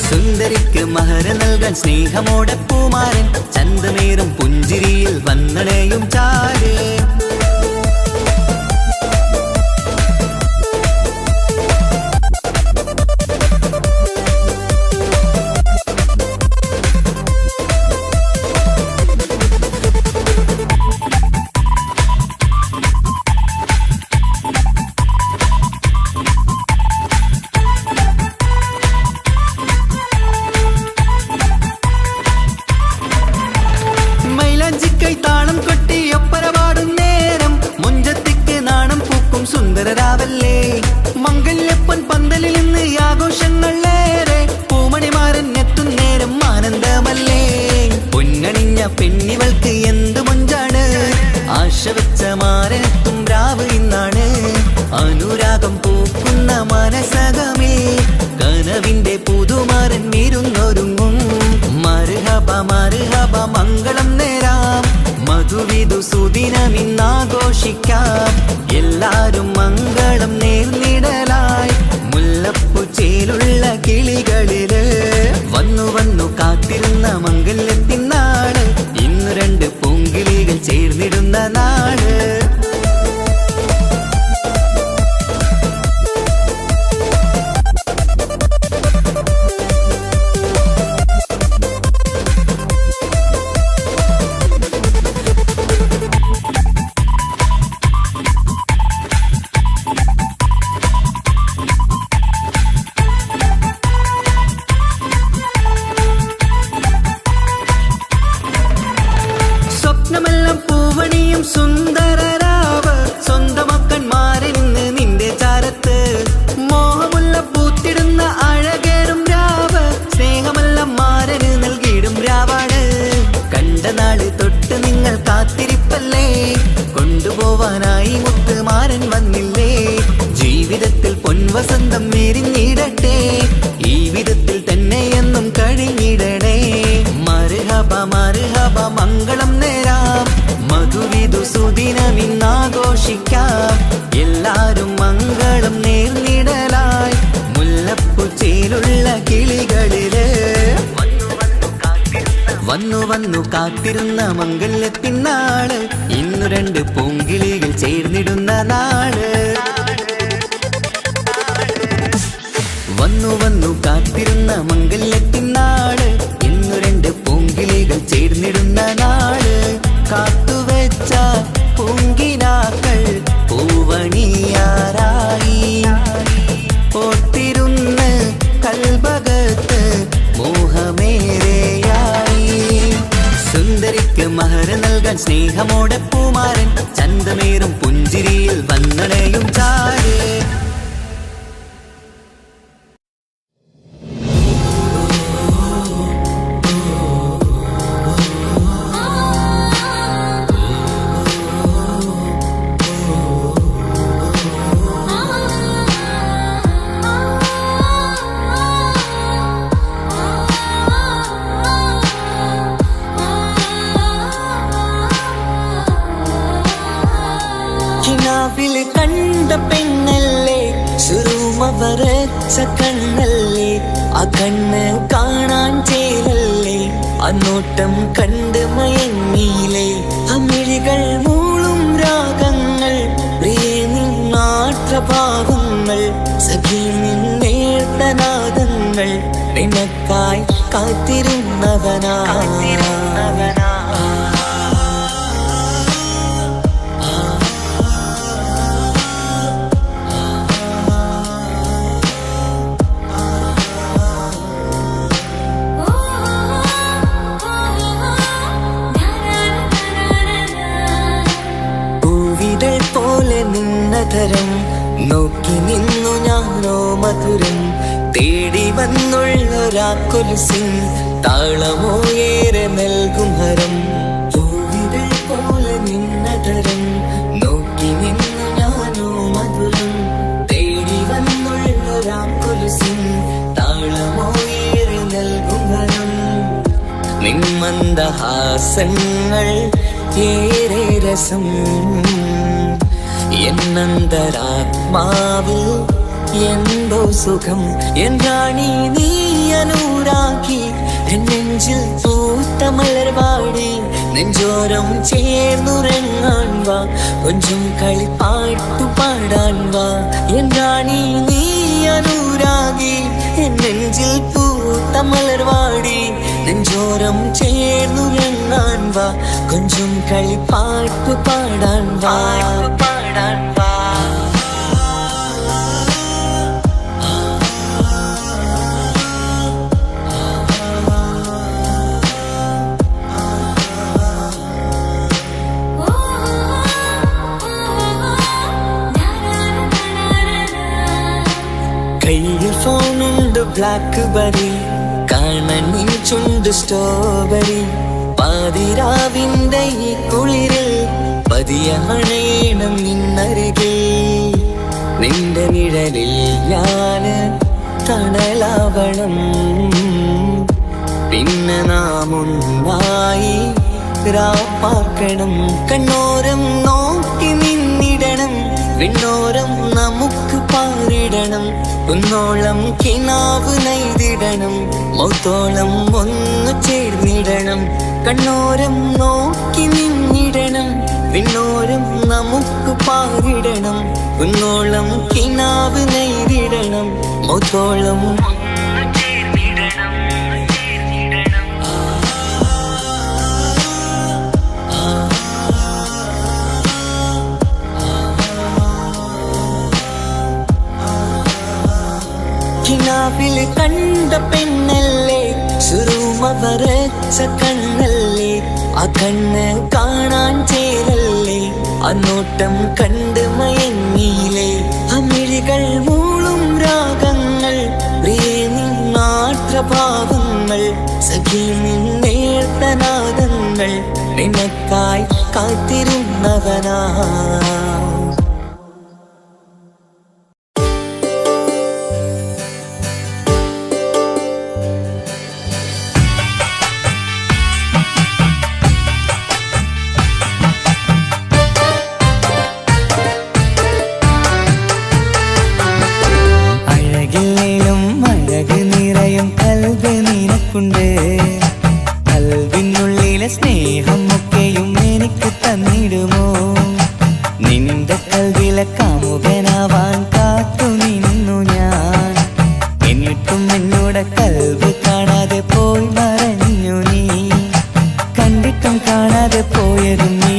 Speaker 1: സുന്ദരിക്ക് മഹർ നൽകാൻ സ്നേഹമോടെ പൂമാരൻ, ചന്തമേറും പുഞ്ചിരിയിൽ വന്നണയും ചാര്. താളം കൊട്ടി ഒപ്പര പാടും നേരം, മുഞ്ചത്തിക്ക് നാണം പൂക്കും സുന്ദരരാവല്ലേ. മംഗല്യപ്പൊൻ പന്തലിൽ നിന്ന് ആഘോഷങ്ങളേറെ, പൂമണിമാരൻ എത്തും നേരം ആനന്ദമല്ലേ. പൊന്നണിഞ്ഞ പെണ്ണിവൾക്ക് എന്ത് മൊഞ്ചാണ്, ആശ വെച്ച മാരനെത്തും രാവ് ഇന്നാണ്. അനുരാഗം പൂക്കുന്ന മനസകമേ, കനവിന്റെ പുതുമാരൻ വീരുന്നൊരുങ്ങും. മർഹബ മർഹബ മംഗളം നേരാം, മധുവിധു സുദിനമിന്നാഘോഷിക്കാം. എല്ലാരും മംഗളം നേർന്നിടലായി, മുല്ലപ്പൂച്ചേലുള്ള കിളികളില്. വന്നു വന്നു കാത്തിരുന്ന മംഗല്യത്തിൻ നാള്, ഇന്ന് രണ്ട് പൂങ്കിളികൾ ചേർന്നിടുന്ന നാള്. സ്വപ്നമെല്ലാം പൂവണിയും സുന്ദരരാവ്, സ്വന്തമക്കന്മാരിൽ നിന്ന് നിന്റെ ചാരത്ത്. മോഹമുള്ള പൂത്തിടുന്ന അഴകേറും രാവ്, സ്നേഹമെല്ലാം മാരന് നൽകിയിടും രാവാണ്. കണ്ട നാള് തൊട്ട് നിങ്ങൾ കാത്തിരിപ്പല്ലേ, കൊണ്ടുപോവാനായി മുത്തുമാരൻ വന്നില്ലേ. ജീവിതത്തിൽ പൊൻവസന്തം വിരിഞ്ഞിടട്ടെ, ഈ വിധത്തിൽ തന്നെ എന്നും കഴിഞ്ഞിടണേ. മർഹബ മർഹബ മംഗളം നേരാം, മധുവിധു സുദിനമിന്നാഘോഷിക്കാം. എല്ലാരും മംഗളം നേർന്നിടലായി, മുല്ലപ്പൂച്ചേലുള്ള കിളികളില്. വന്നു വന്നു കാത്തിരുന്ന മംഗല്യത്തിൻ നാള്, ഇന്നു രണ്ട് പൂങ്കിളികൾ ചേർന്നിടുന്ന നാള്. വന്നു വന്നു കാത്തിരുന്ന മംഗല്യത്തിൻ നാള്, ഇന്നു രണ്ട് പൂങ്കിളികൾ ചേർന്നിടുന്ന നാള്. കാത്തുവെച്ച പൂങ്കിനാക്കൾ പൂവണിയാറായി, ഓർത്തിരുന്ന് കൽബകത്ത് മോഹമേറെയായി. സുന്ദരിക്ക് മഹർ നൽകാൻ സ്നേഹമോടെ പൂമാരൻ, ചന്തമേറും പുഞ്ചിരിയിൽ വന്നണയും ചാര്. കിനാവിൽ കണ്ട പെണ്ണല്ലേ, സുറുമ വരച്ച കണ്ണല്ലേ. ആ കണ്ണ് കാണാൻ ചേരല്ലേ, ആ നോട്ടം കണ്ട് മയങ്ങിയില്ലേ. അമിഴികൾ മൂളും രാഗങ്ങൾ, പ്രിയ നിന്നാട്ടഭാവങ്ങൾ, സഖി നിന്നേർത്തനാദങ്ങൾ. നിനക്കായി കാത്തിരുന്നവനാ നിന്നതരം നോക്കി നിന്നു ഞാനോ മധുരം തേടി കൊലുസിൻ താളമോ ഏറെ നൽകും ഹരം. പൂവിതൾ പോലെ നിന്നതരം നോക്കി നിന്നു ഞാനോ മധുരം. തേടി കൊലുസിൻ താളമോ ഏറെ നൽകും ഹരം. നിന്മന്ദഹാസങ്ങൾ ഏറെ രസം. എന്നന്തരാത്മാവ് എന്തോ സുഖം. എൻ റാണി നീ അനുരാഗി എൻ നെഞ്ചിൽ പൂത്ത മലർവാടി. നെഞ്ചോരം ചേർന്നുറങ്ങാൻ വാ, കൊഞ്ചും കളിപ്പാട്ടു പാടാൻ വാ. എൻ റാണി നീ അനുരാഗി എൻ നെഞ്ചിൽ പൂത്ത മലർവാടി. നെഞ്ചോരം ചേർന്നുറങ്ങാൻ വാ, കൊഞ്ചും കളിപ്പാട്ടു പാടാൻ വാ. കയ്യിൽ ഫോണുണ്ട് ബ്ലാക്ക് ബെറി, കാണാൻ നീ ചുണ്ട് സ്ട്രോബെറി. പാതിരാവിന്റെ ഈ കുളിരിൽ പതിയെ അണയണം നിന്നരികിൽ. നിന്റെ നിഴലിൽ ഞാന് തണലാവണം. പിന്നെ നാം ഒന്നായി രാപ്പാർക്കണം. കണ്ണോരം നോക്കി നിന്നിടണം, വിണ്ണോരം നമുക്ക് പാറിടണം. കുന്നോളം കിനാവ് നെയ്തിടണം, മൗത്തോളം ഒന്ന് ചേർന്നിടണം. കണ്ണോരം നോക്കി നിന്നിടണം, വിണ്ണോരം നമുക്ക് പാറിടണം. കുന്നോളം കിനാവ് നെയ്തിടണം, മൗത്തോളം ഒന്ന് ചേർന്നിടണം. കിനാവിൽ കണ്ട പെണ്ണല്ലേ, സുറുമ വരച്ച കണ്ണല്ലേ. ആ കണ്ണ് കാണാൻ ചേരല്ലേ, ആ നോട്ടം കണ്ട് മയങ്ങിയില്ലേ. അമിഴികൾ മൂളും രാഗങ്ങൾ, പ്രിയേ നിന്നാർദ്രഭാവങ്ങൾ. സഖി നിന്നേർത്തനാദങ്ങൾ, നിനക്കായി കാത്തിരുന്നവനാ. കൽവിനുള്ളിലെ സ്നേഹം ഒക്കെയും എനിക്ക് തന്നിടുമോ? നിന്റെ കൽവിലെ കാമുകനാവാൻ കാത്തു നിന്നു ഞാൻ. എന്നിട്ടും എന്നോട് കൽവ് കാണാതെ പോയി മറഞ്ഞു നീ. കണ്ടിട്ടും കാണാതെ പോയതും നീ,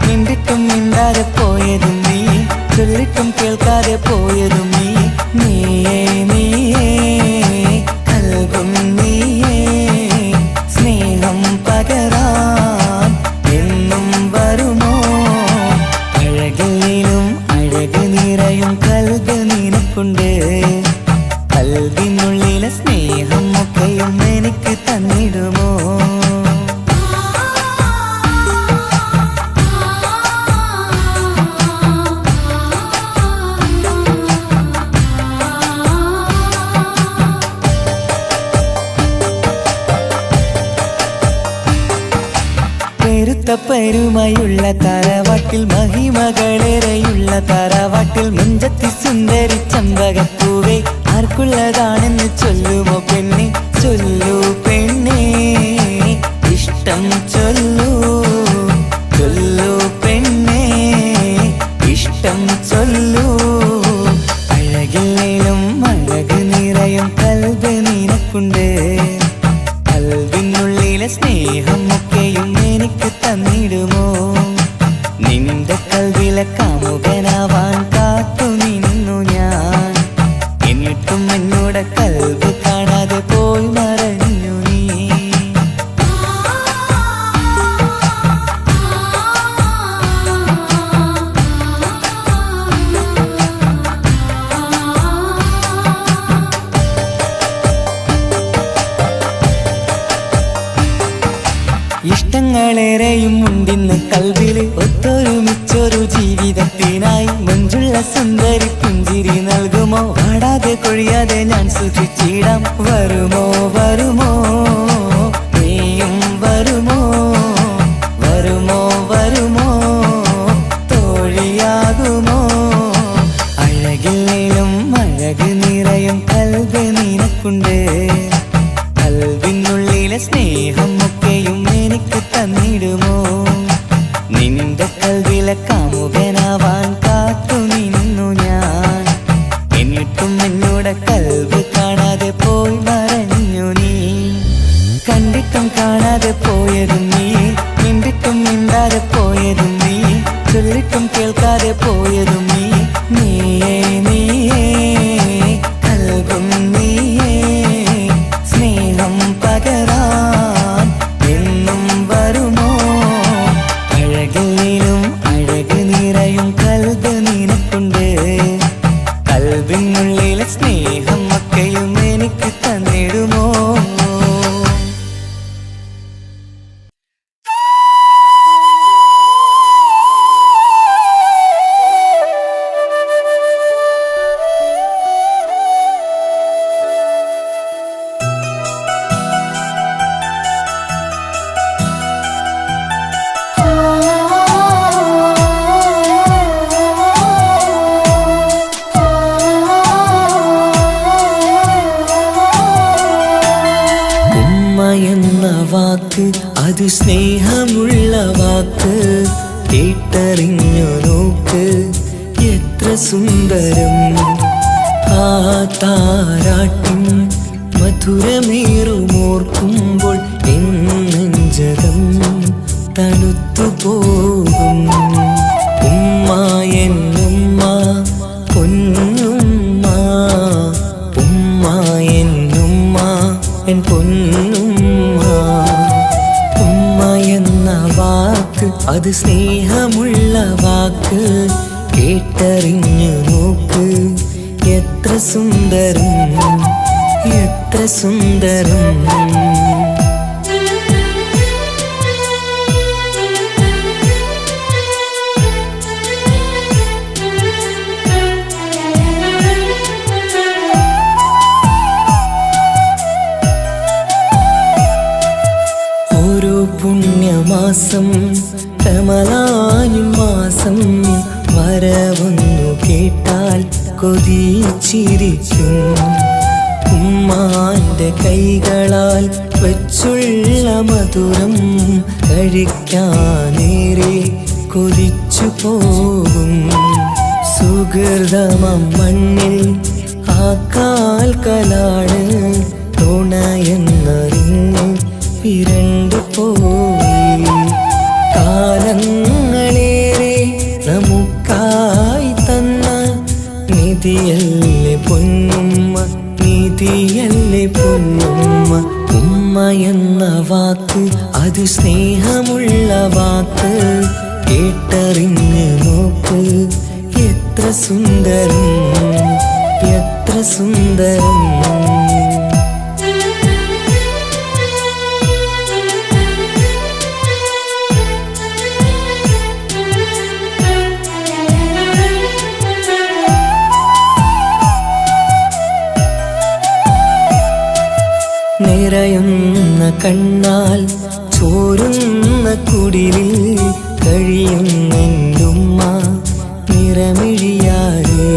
Speaker 1: മിണ്ടിട്ടും മിണ്ടാതെ പോയതും നീ, ചൊല്ലിട്ടും കേൾക്കാതെ പോയതും നീ. നീയേ നീയേ കൽവും നീയേ, സ്നേഹം പകരാൻ എന്നും വരുമോ? അഴകിലും അഴക് നിറയും കൽവ് നിനക്കുണ്ട്. കൽവിനുള്ളിലെ സ്നേഹം ഒക്കെയും എനിക്ക് തന്നിടുമോ? പെരുമയുള്ള തറവാട്ടിൽ, മഹിമകളേറെയുള്ള തറവാട്ടിൽ, മുഞ്ചത്തി സുന്ദരി ചമ്പകപ്പൂവേ, ആർക്കുള്ളതാണെന്ന് ചൊല്ലുമോ പെണ്ണെ? ചൊല്ലൂ പെണ്ണേ, ഇഷ്ടം ചൊല്ലൂ, ചൊല്ലൂ പെണ്ണേ, ഇഷ്ടം ചൊല്ലൂ. അഴകിലും അഴക് നിറയും കൽവ് നിനക്കുണ്ട്. കൽവിനുള്ളിലെ സ്നേഹം ഒക്കെയും എനിക്ക് തന്നിടുമോ? നിന്റെ കൽവിലെ കാമുകനാവാൻ കാത്തു നിന്നു ഞാൻ. എന്നിട്ടും എന്നോട് കൽവ് കാണാതെ പോയി മറഞ്ഞു നീ. ഇഷ്ടങ്ങളേറെയും ഉണ്ടിന്ന് കൽവില് ഒത്തൊരുമിച്ചൊരു ജീവിതത്തിനായി മഞ്ജുള്ള സുന്ദരി പുഞ്ചിരി നൽകുമോ പാടാതെ കൊഴിയാതെ ഞാൻ സൂക്ഷിച്ചിടാം വരുമോ വരുമോ നീയും വരുമോ വരുമോ വരുമോ തോഴിയാകുമോ അഴകില്ലേലും അഴക് നിറയും കൽവ് നിനക്കുണ്ട് കൽവിനുള്ളിലെ സ്നേഹം ഒക്കെയും എനിക്ക് തന്നിടുമോ നിന്റെ കൽവിലെ കാമുകനാവാൻ കാത്തു നിന്നു ഞാൻ എന്നിട്ടും എന്നോട് കൽവ് കാണാതെ പോയി മറഞ്ഞു നീ കണ്ടിട്ടും കാണാതെ പോയതും നീ മിണ്ടിട്ടും മിണ്ടാതെ പോയതും നീ ചൊല്ലിട്ടും കേൾക്കാതെ പോയതും നീ നീയേ നീയേ കൽവും നീയേ സ്നേഹം പകരാൻ എന്നും വരുമോ അഴകിലും അഴക് നിറയും കൽവ് നിനക്കുണ്ട് കൽവിനുള്ളിലെ സ്നേഹം ഒക്കെയും എനിക്ക് തന്നിടുമോ വാക്ക് അത് സ്നേഹമുള്ള വാക്ക് കേട്ടറിഞ്ഞു നോക്ക് എത്ര സുന്ദരം ആ താരാട്ടിൻ മധുരമേറുമോർക്കുമ്പോൾ എൻ നെഞ്ചകം തണുത്തു പോകും ഉമ്മ എന്നുമ്മ പൊന്നുമ്മ ഉമ്മ എന്നുമ്മ എൻ പൊന്നുമ്മ ഉമ്മ എന്ന വാക്ക് അത് സ്നേഹമുള്ള വാക്ക് കേട്ടറിഞ്ഞു നോക്ക് എത്ര സുന്ദരം എത്ര സുന്ദരം പുണ്യമാസം കമലായും മാസം വരവൊന്നു കേട്ടാൽ കൊതിച്ചിരിക്കും ഉമ്മാന്റെ കൈകളാൽ വച്ചുള്ള മധുരം കഴിക്കാനേറെ കൊതിച്ചു പോകും സുഹൃതമം മണ്ണിൽ ആ കാൽക്കലാണ് തുണയെന്നറിഞ്ഞ് പിരണ്ടു പോയി കാലങ്ങളേറെ നമുക്കായി തന്ന നിധിയല്ലേ പൊന്നുമ്മ നിധിയല്ലേ പൊന്നുമ്മ ഉമ്മ എന്ന വാക്ക് അത് സ്നേഹമുള്ള വാക്ക് കേട്ടറിഞ്ഞു നോക്ക് എത്ര സുന്ദരം എത്ര സുന്ദരം നിറയുന്ന കണ്ണാൽ ചോരുന്ന കുടിലിൽ കഴിയുന്നുമ്മ നിറമിഴിയാതെ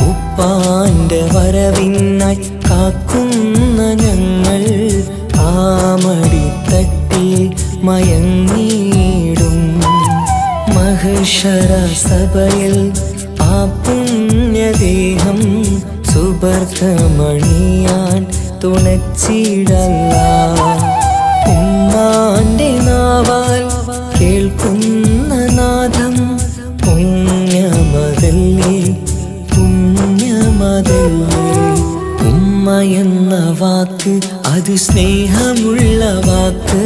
Speaker 1: ഉപ്പാന്റെ വരവിനായി കാക്കുന്ന ഞങ്ങൾ ആ മടിത്തട്ടിൽ മയങ്ങിയിടും മഹശര സഭയിൽ ആ പുണ്യദേഹം സുബർക്കമണിയാൻ തുണച്ചിടല്ല ഉമ്മാന്റെ നാവാൽ കേൾക്കുന്ന നാദം പുണ്യമതല്ലേ പുണ്യമതല്ലേ ഉമ്മ എന്ന വാക്ക് അത് സ്നേഹമുള്ള വാക്ക്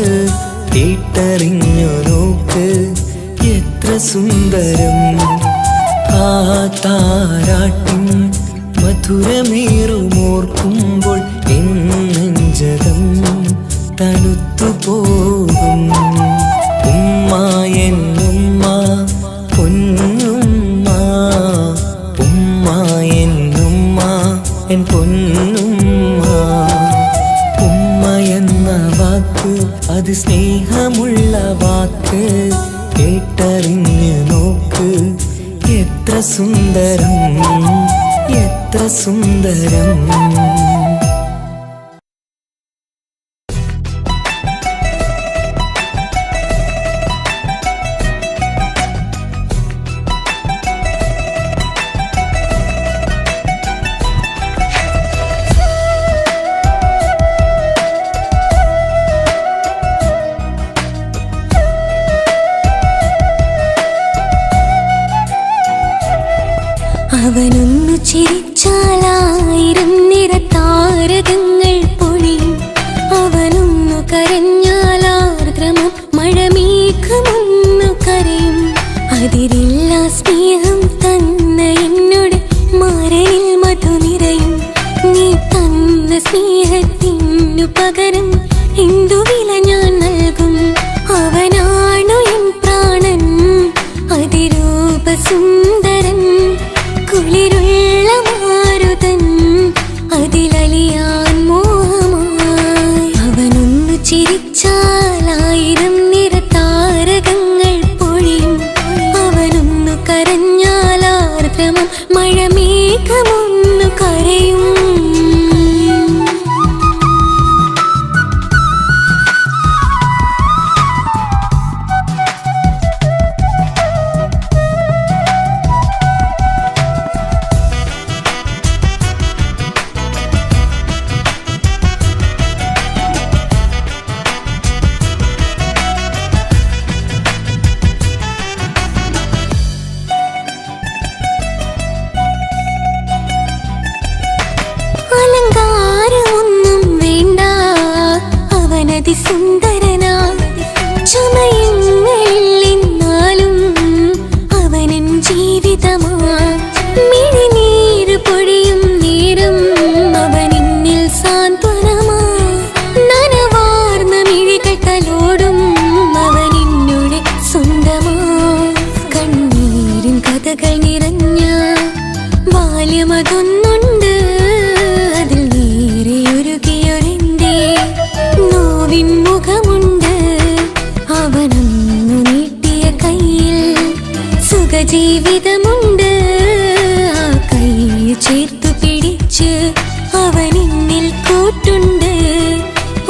Speaker 1: കേട്ടറിഞ്ഞു നോക്ക് എത്ര സുന്ദരം ആ താരാട്ടിൻ മധുരമേറുമോർക്കുമ്പോൾ എൻ നെഞ്ചകം തണുത്തു പോകും ഇത് സ്നേഹമുള്ള വാക്ക് കേട്ടറിഞ്ഞ് നോക്ക് എത്ര സുന്ദരം എത്ര സുന്ദരം
Speaker 3: അവനൊന്നു ചിരിച്ചാലായിരം നിറതാരകങ്ങൾ പൊഴിയും അവനൊന്നു കരഞ്ഞാലാർദ്രമം മഴമേഘമൊന്നു കരയും അതിരില്ല സ്നേഹം തന്ന എന്നോട് മാരനിൽ മധു നിറയും നീ തന്ന സ്നേഹത്തിനു പകരം എന്തു വില ഞാൻ നൽകും അവനാണു എൻ പ്രാണൻ അതിരൂപ സുന്ദരൻ കുളിരുള്ള മാരുതൻ അതിലലിയാൻ മോഹമായി അവനൊന്നു ചിരിച്ചാലായിരം നിറതാരകങ്ങൾ പൊഴിയും അവനൊന്നു കരഞ്ഞാലാർദ്രമം മഴമേഘമൊന്നു കരയും അലങ്കാരമൊന്നും വേണ്ട അവനതി സുന്ദരനാ ചമയങ്ങളിന്നാലും അവനൻ ജീവിതമാ മിഴിനീര് പൊഴിയും നേരം അവനിന്നിൽ സാന്ത്വനമാ നനവാർന്ന മിഴികൾ തലോടും അവനിന്നോട് സ്വന്തമാ കണ്ണീരിൻ കഥകൾ നിറഞ്ഞ ബാല്യമതൊന്നുണ്ട് അതിൽ നീരെയൊരുകിയൊരെന്റെ നോവിൻ മുഖമുണ്ട് അവനൊന്നു നീട്ടിയ കയ്യിൽ സുഖജീവിതമുണ്ട് ആ കൈ ചേർത്തു പിടിച്ച് അവനിന്നിൽ കൂട്ടുണ്ട്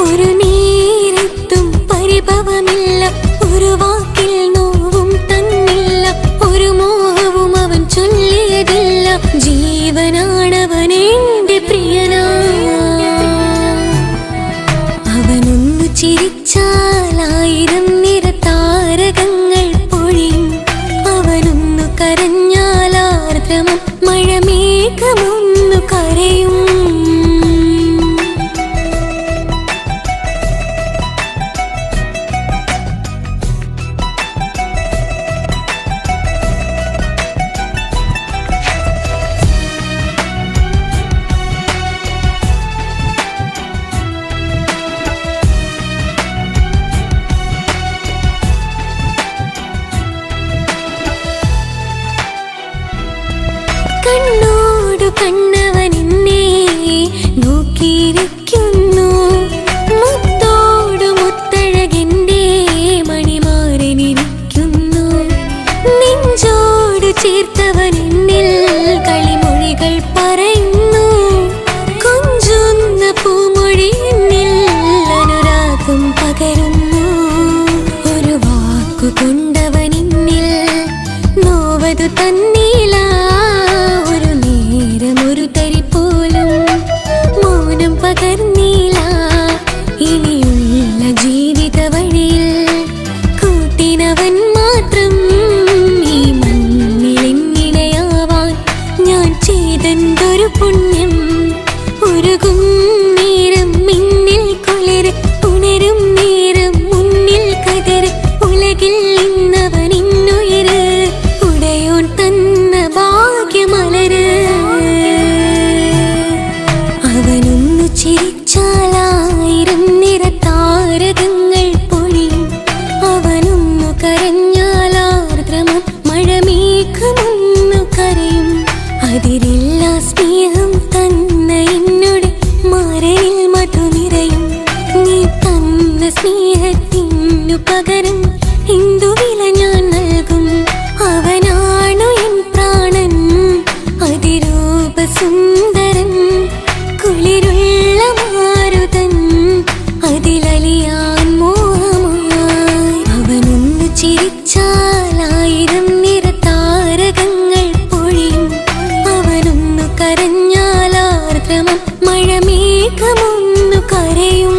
Speaker 3: ഒരു നേരത്തും പരിഭവമില്ല ഒരു വാക്കിൽ നോവും തന്നില്ല ഒരു മോഹവും അവൻ ചൊല്ലിയതില്ല ജീവനാണവനെന്റെ പ്രിയനാ അവനൊന്നു ചിരിച്ചാലായിരം നിറതാരകങ്ങൾ പൊഴിയും അവനൊന്നു കരഞ്ഞാലാർദ്രമം മഴമേഘമൊന്നു കരയും കണ്ണോടു കണ്ണവനെന്നെ നോക്കിയിരിക്കുന്നു മുത്തോടു മുത്തഴകെന്റെ മണിമാരനിരിക്കുന്നു നെഞ്ചോടു ചേർത്തവനെന്നിൽ കളിമൊഴികൾ പറയുന്നു കൊഞ്ചുന്ന പൂമൊഴി എന്നിൽ അനുരാഗം പകരുന്നു ഒരു വാക്കു കൊണ്ടവനെന്നിൽ നോവതു തന്നീല ഒരു നേരമൊരു തരി പോലും മൗനം പകർന്നീല ഇനിയുള്ള ജീവിത വഴിയിൽ കൂട്ടിനവൻ മാത്രം ഈ മണ്ണിലെങ്ങിനെയാവാൻ ഞാൻ ചെയ്തെന്തൊരു പുണ്യം ഉരുകും നേരം മിന്നിൽ കുളിര് ഉണരും നേരം മുന്നിൽ കതിര് ഉലകിൽ ഇന്നവൻ ഇന്നുയര് ഉടയോൻ തന്ന ഭാഗ്യമലര് അവനൊന്നു ചിരിച്ചാലായിരം നിറതാരകങ്ങൾ പൊഴിയും അവനൊന്നു കരഞ്ഞാലാർദ്രമം മഴമേഘമൊന്നു കരയും അതിരില്ല സ്നേഹം തന്ന എന്നോട് മാരനിൽ മധു നിറയും നീ തന്ന സ്നേഹത്തിൽ അവനു പകരം എന്തു വില ഞാൻ നൽകും? അവനാണു എൻ പ്രാണൻ, അതിരൂപ സുന്ദരൻ, കുളിരുള്ള മാരുതൻ, അതിലലിയാൻ മോഹമായി. അവനൊന്നു ചിരിച്ചാൽ 1000 നിറതാരകങ്ങൾ പൊഴിയും. അവനൊന്നു കരഞ്ഞാൽ ആർദ്രമം മഴമേഘമൊന്നു കരയും.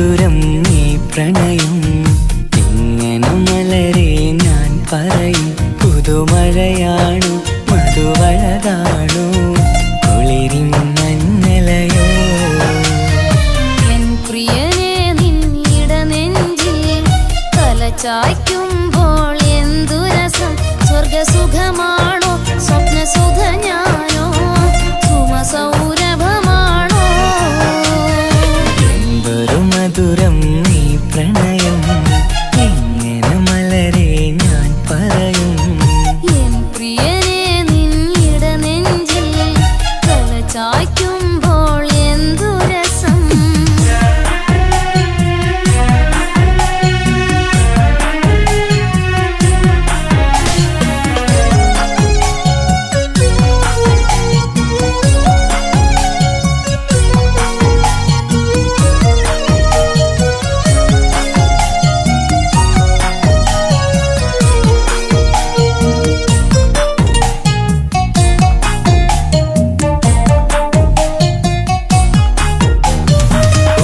Speaker 1: മധുരം നീ പ്രണയം ഇങ്ങനെ മലരെ ഞാൻ പറയും പുതുമഴയാണു മധുവഴകാണു കുളിരിൻ മഞ്ഞലയോ
Speaker 3: എൻ പ്രിയനെ നിന്നിട നെഞ്ചിൽ തലചായ്ക്കുമ്പോൾ എന്തു രസം സ്വർഗസുഖമാണോ സ്വപ്നസുഖ ഞാനോ സുമസൗരഭമാണോ
Speaker 1: എന്തൊരു മധുരം നീ പ്രണയം എങ്ങനെ മലരെ ഞാൻ പറയും
Speaker 3: എൻ പ്രിയനെ നിന്നിട നെഞ്ചിൽ തലചായ്ക്കുമ്പോൾ എന്തു രസം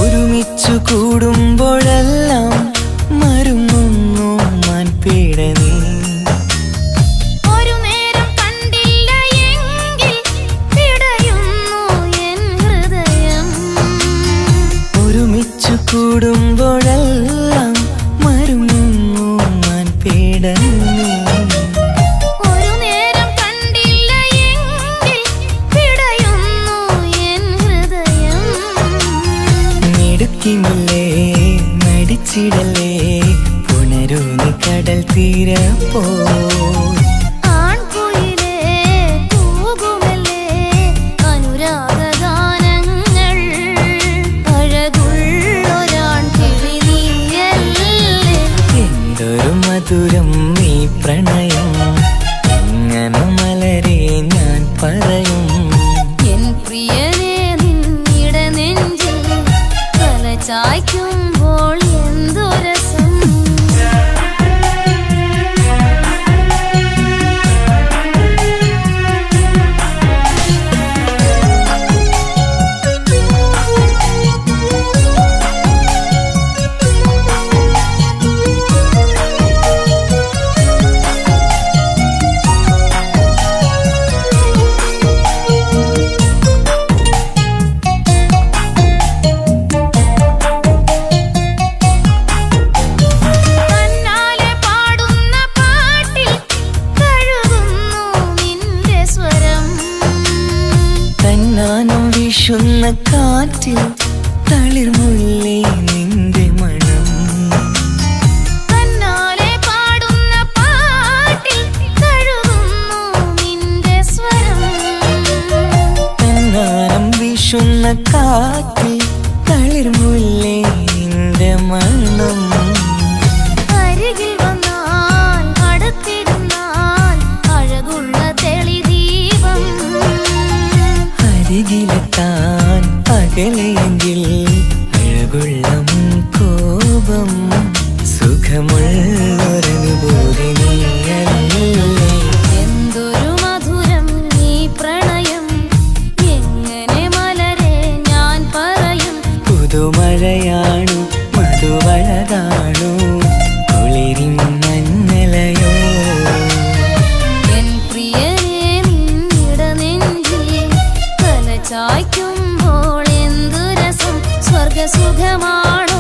Speaker 1: ഒരുമിച്ചു കൂടുമ്പോഴെല്ലാം മരുങ്ങുന്നു മാൻപീടനീ
Speaker 3: ഒരു നേരം കണ്ടില്ല എങ്കിൽ പിടയുന്നു എൻ ഹൃദയം
Speaker 1: ഒരുമിച്ചു കൂടുമ്പോഴെല്ലാം മരുങ്ങുന്നു മാൻപീടനീ
Speaker 3: ഒരു നേരം കണ്ടില്ല എങ്കിൽ പിടയുന്നു എൻ ഹൃദയം
Speaker 1: മിടുക്കിമില്ലേ മടിച്ചിടലേ പുണരൂനി കടൽ തീരപ്പോ
Speaker 3: ആൺകുയിലേ കൂകുമല്ലേ അനുരാഗഗാനങ്ങൾ അഴകുള്ളൊരാൺ കിളി നീയല്ലേ
Speaker 1: എന്തൊരു മധുരം നീ പ്രണയം എങ്ങനെ മലരെ ഞാൻ പറയും
Speaker 3: എൻ പ്രിയനെ നിന്നിട നെഞ്ചിൽ തലചായ്ക്കുമ്പോൾ എന്തു രസം തന്നാലെ പാടുന്ന പാട്ടിൽ കഴുകുന്നു നിന്റെ സ്വരം
Speaker 1: തന്നാനം വീശുന്ന കാറ്റിൽ തളിർമുല്ലേ നിന്റെ മണം
Speaker 3: തന്നാലെ പാടുന്ന പാട്ടിൽ കഴുകുന്നു നിന്റെ സ്വരം
Speaker 1: തന്നാനം വീശുന്ന കാറ്റിൽ തളിർമുല്ലേ നിന്റെ മണം
Speaker 3: അരികിൽ വന്നാൽ അടുത്തിരുന്നാൽ അഴകുള്ള തെളിദീപം
Speaker 1: അരികിലെത്താൻ അകലെയെങ്കിൽ അഴകുള്ള കോപം സുഖമുള്ളൊരനുഭൂതി നീയല്ലേ
Speaker 3: എന്തൊരു മധുരം നീ പ്രണയം എങ്ങനെ മലരെ ഞാൻ പറയും
Speaker 1: പുതുമഴയാണു മധുവഴകാണു കുളിരിൻ മഞ്ഞലയോ
Speaker 3: എൻ പ്രിയനെ നിന്നിട നെഞ്ചിൽ തലചായ്ക്കുമ്പോൾ എന്തു രസം സ്വർഗസുഖമാണോ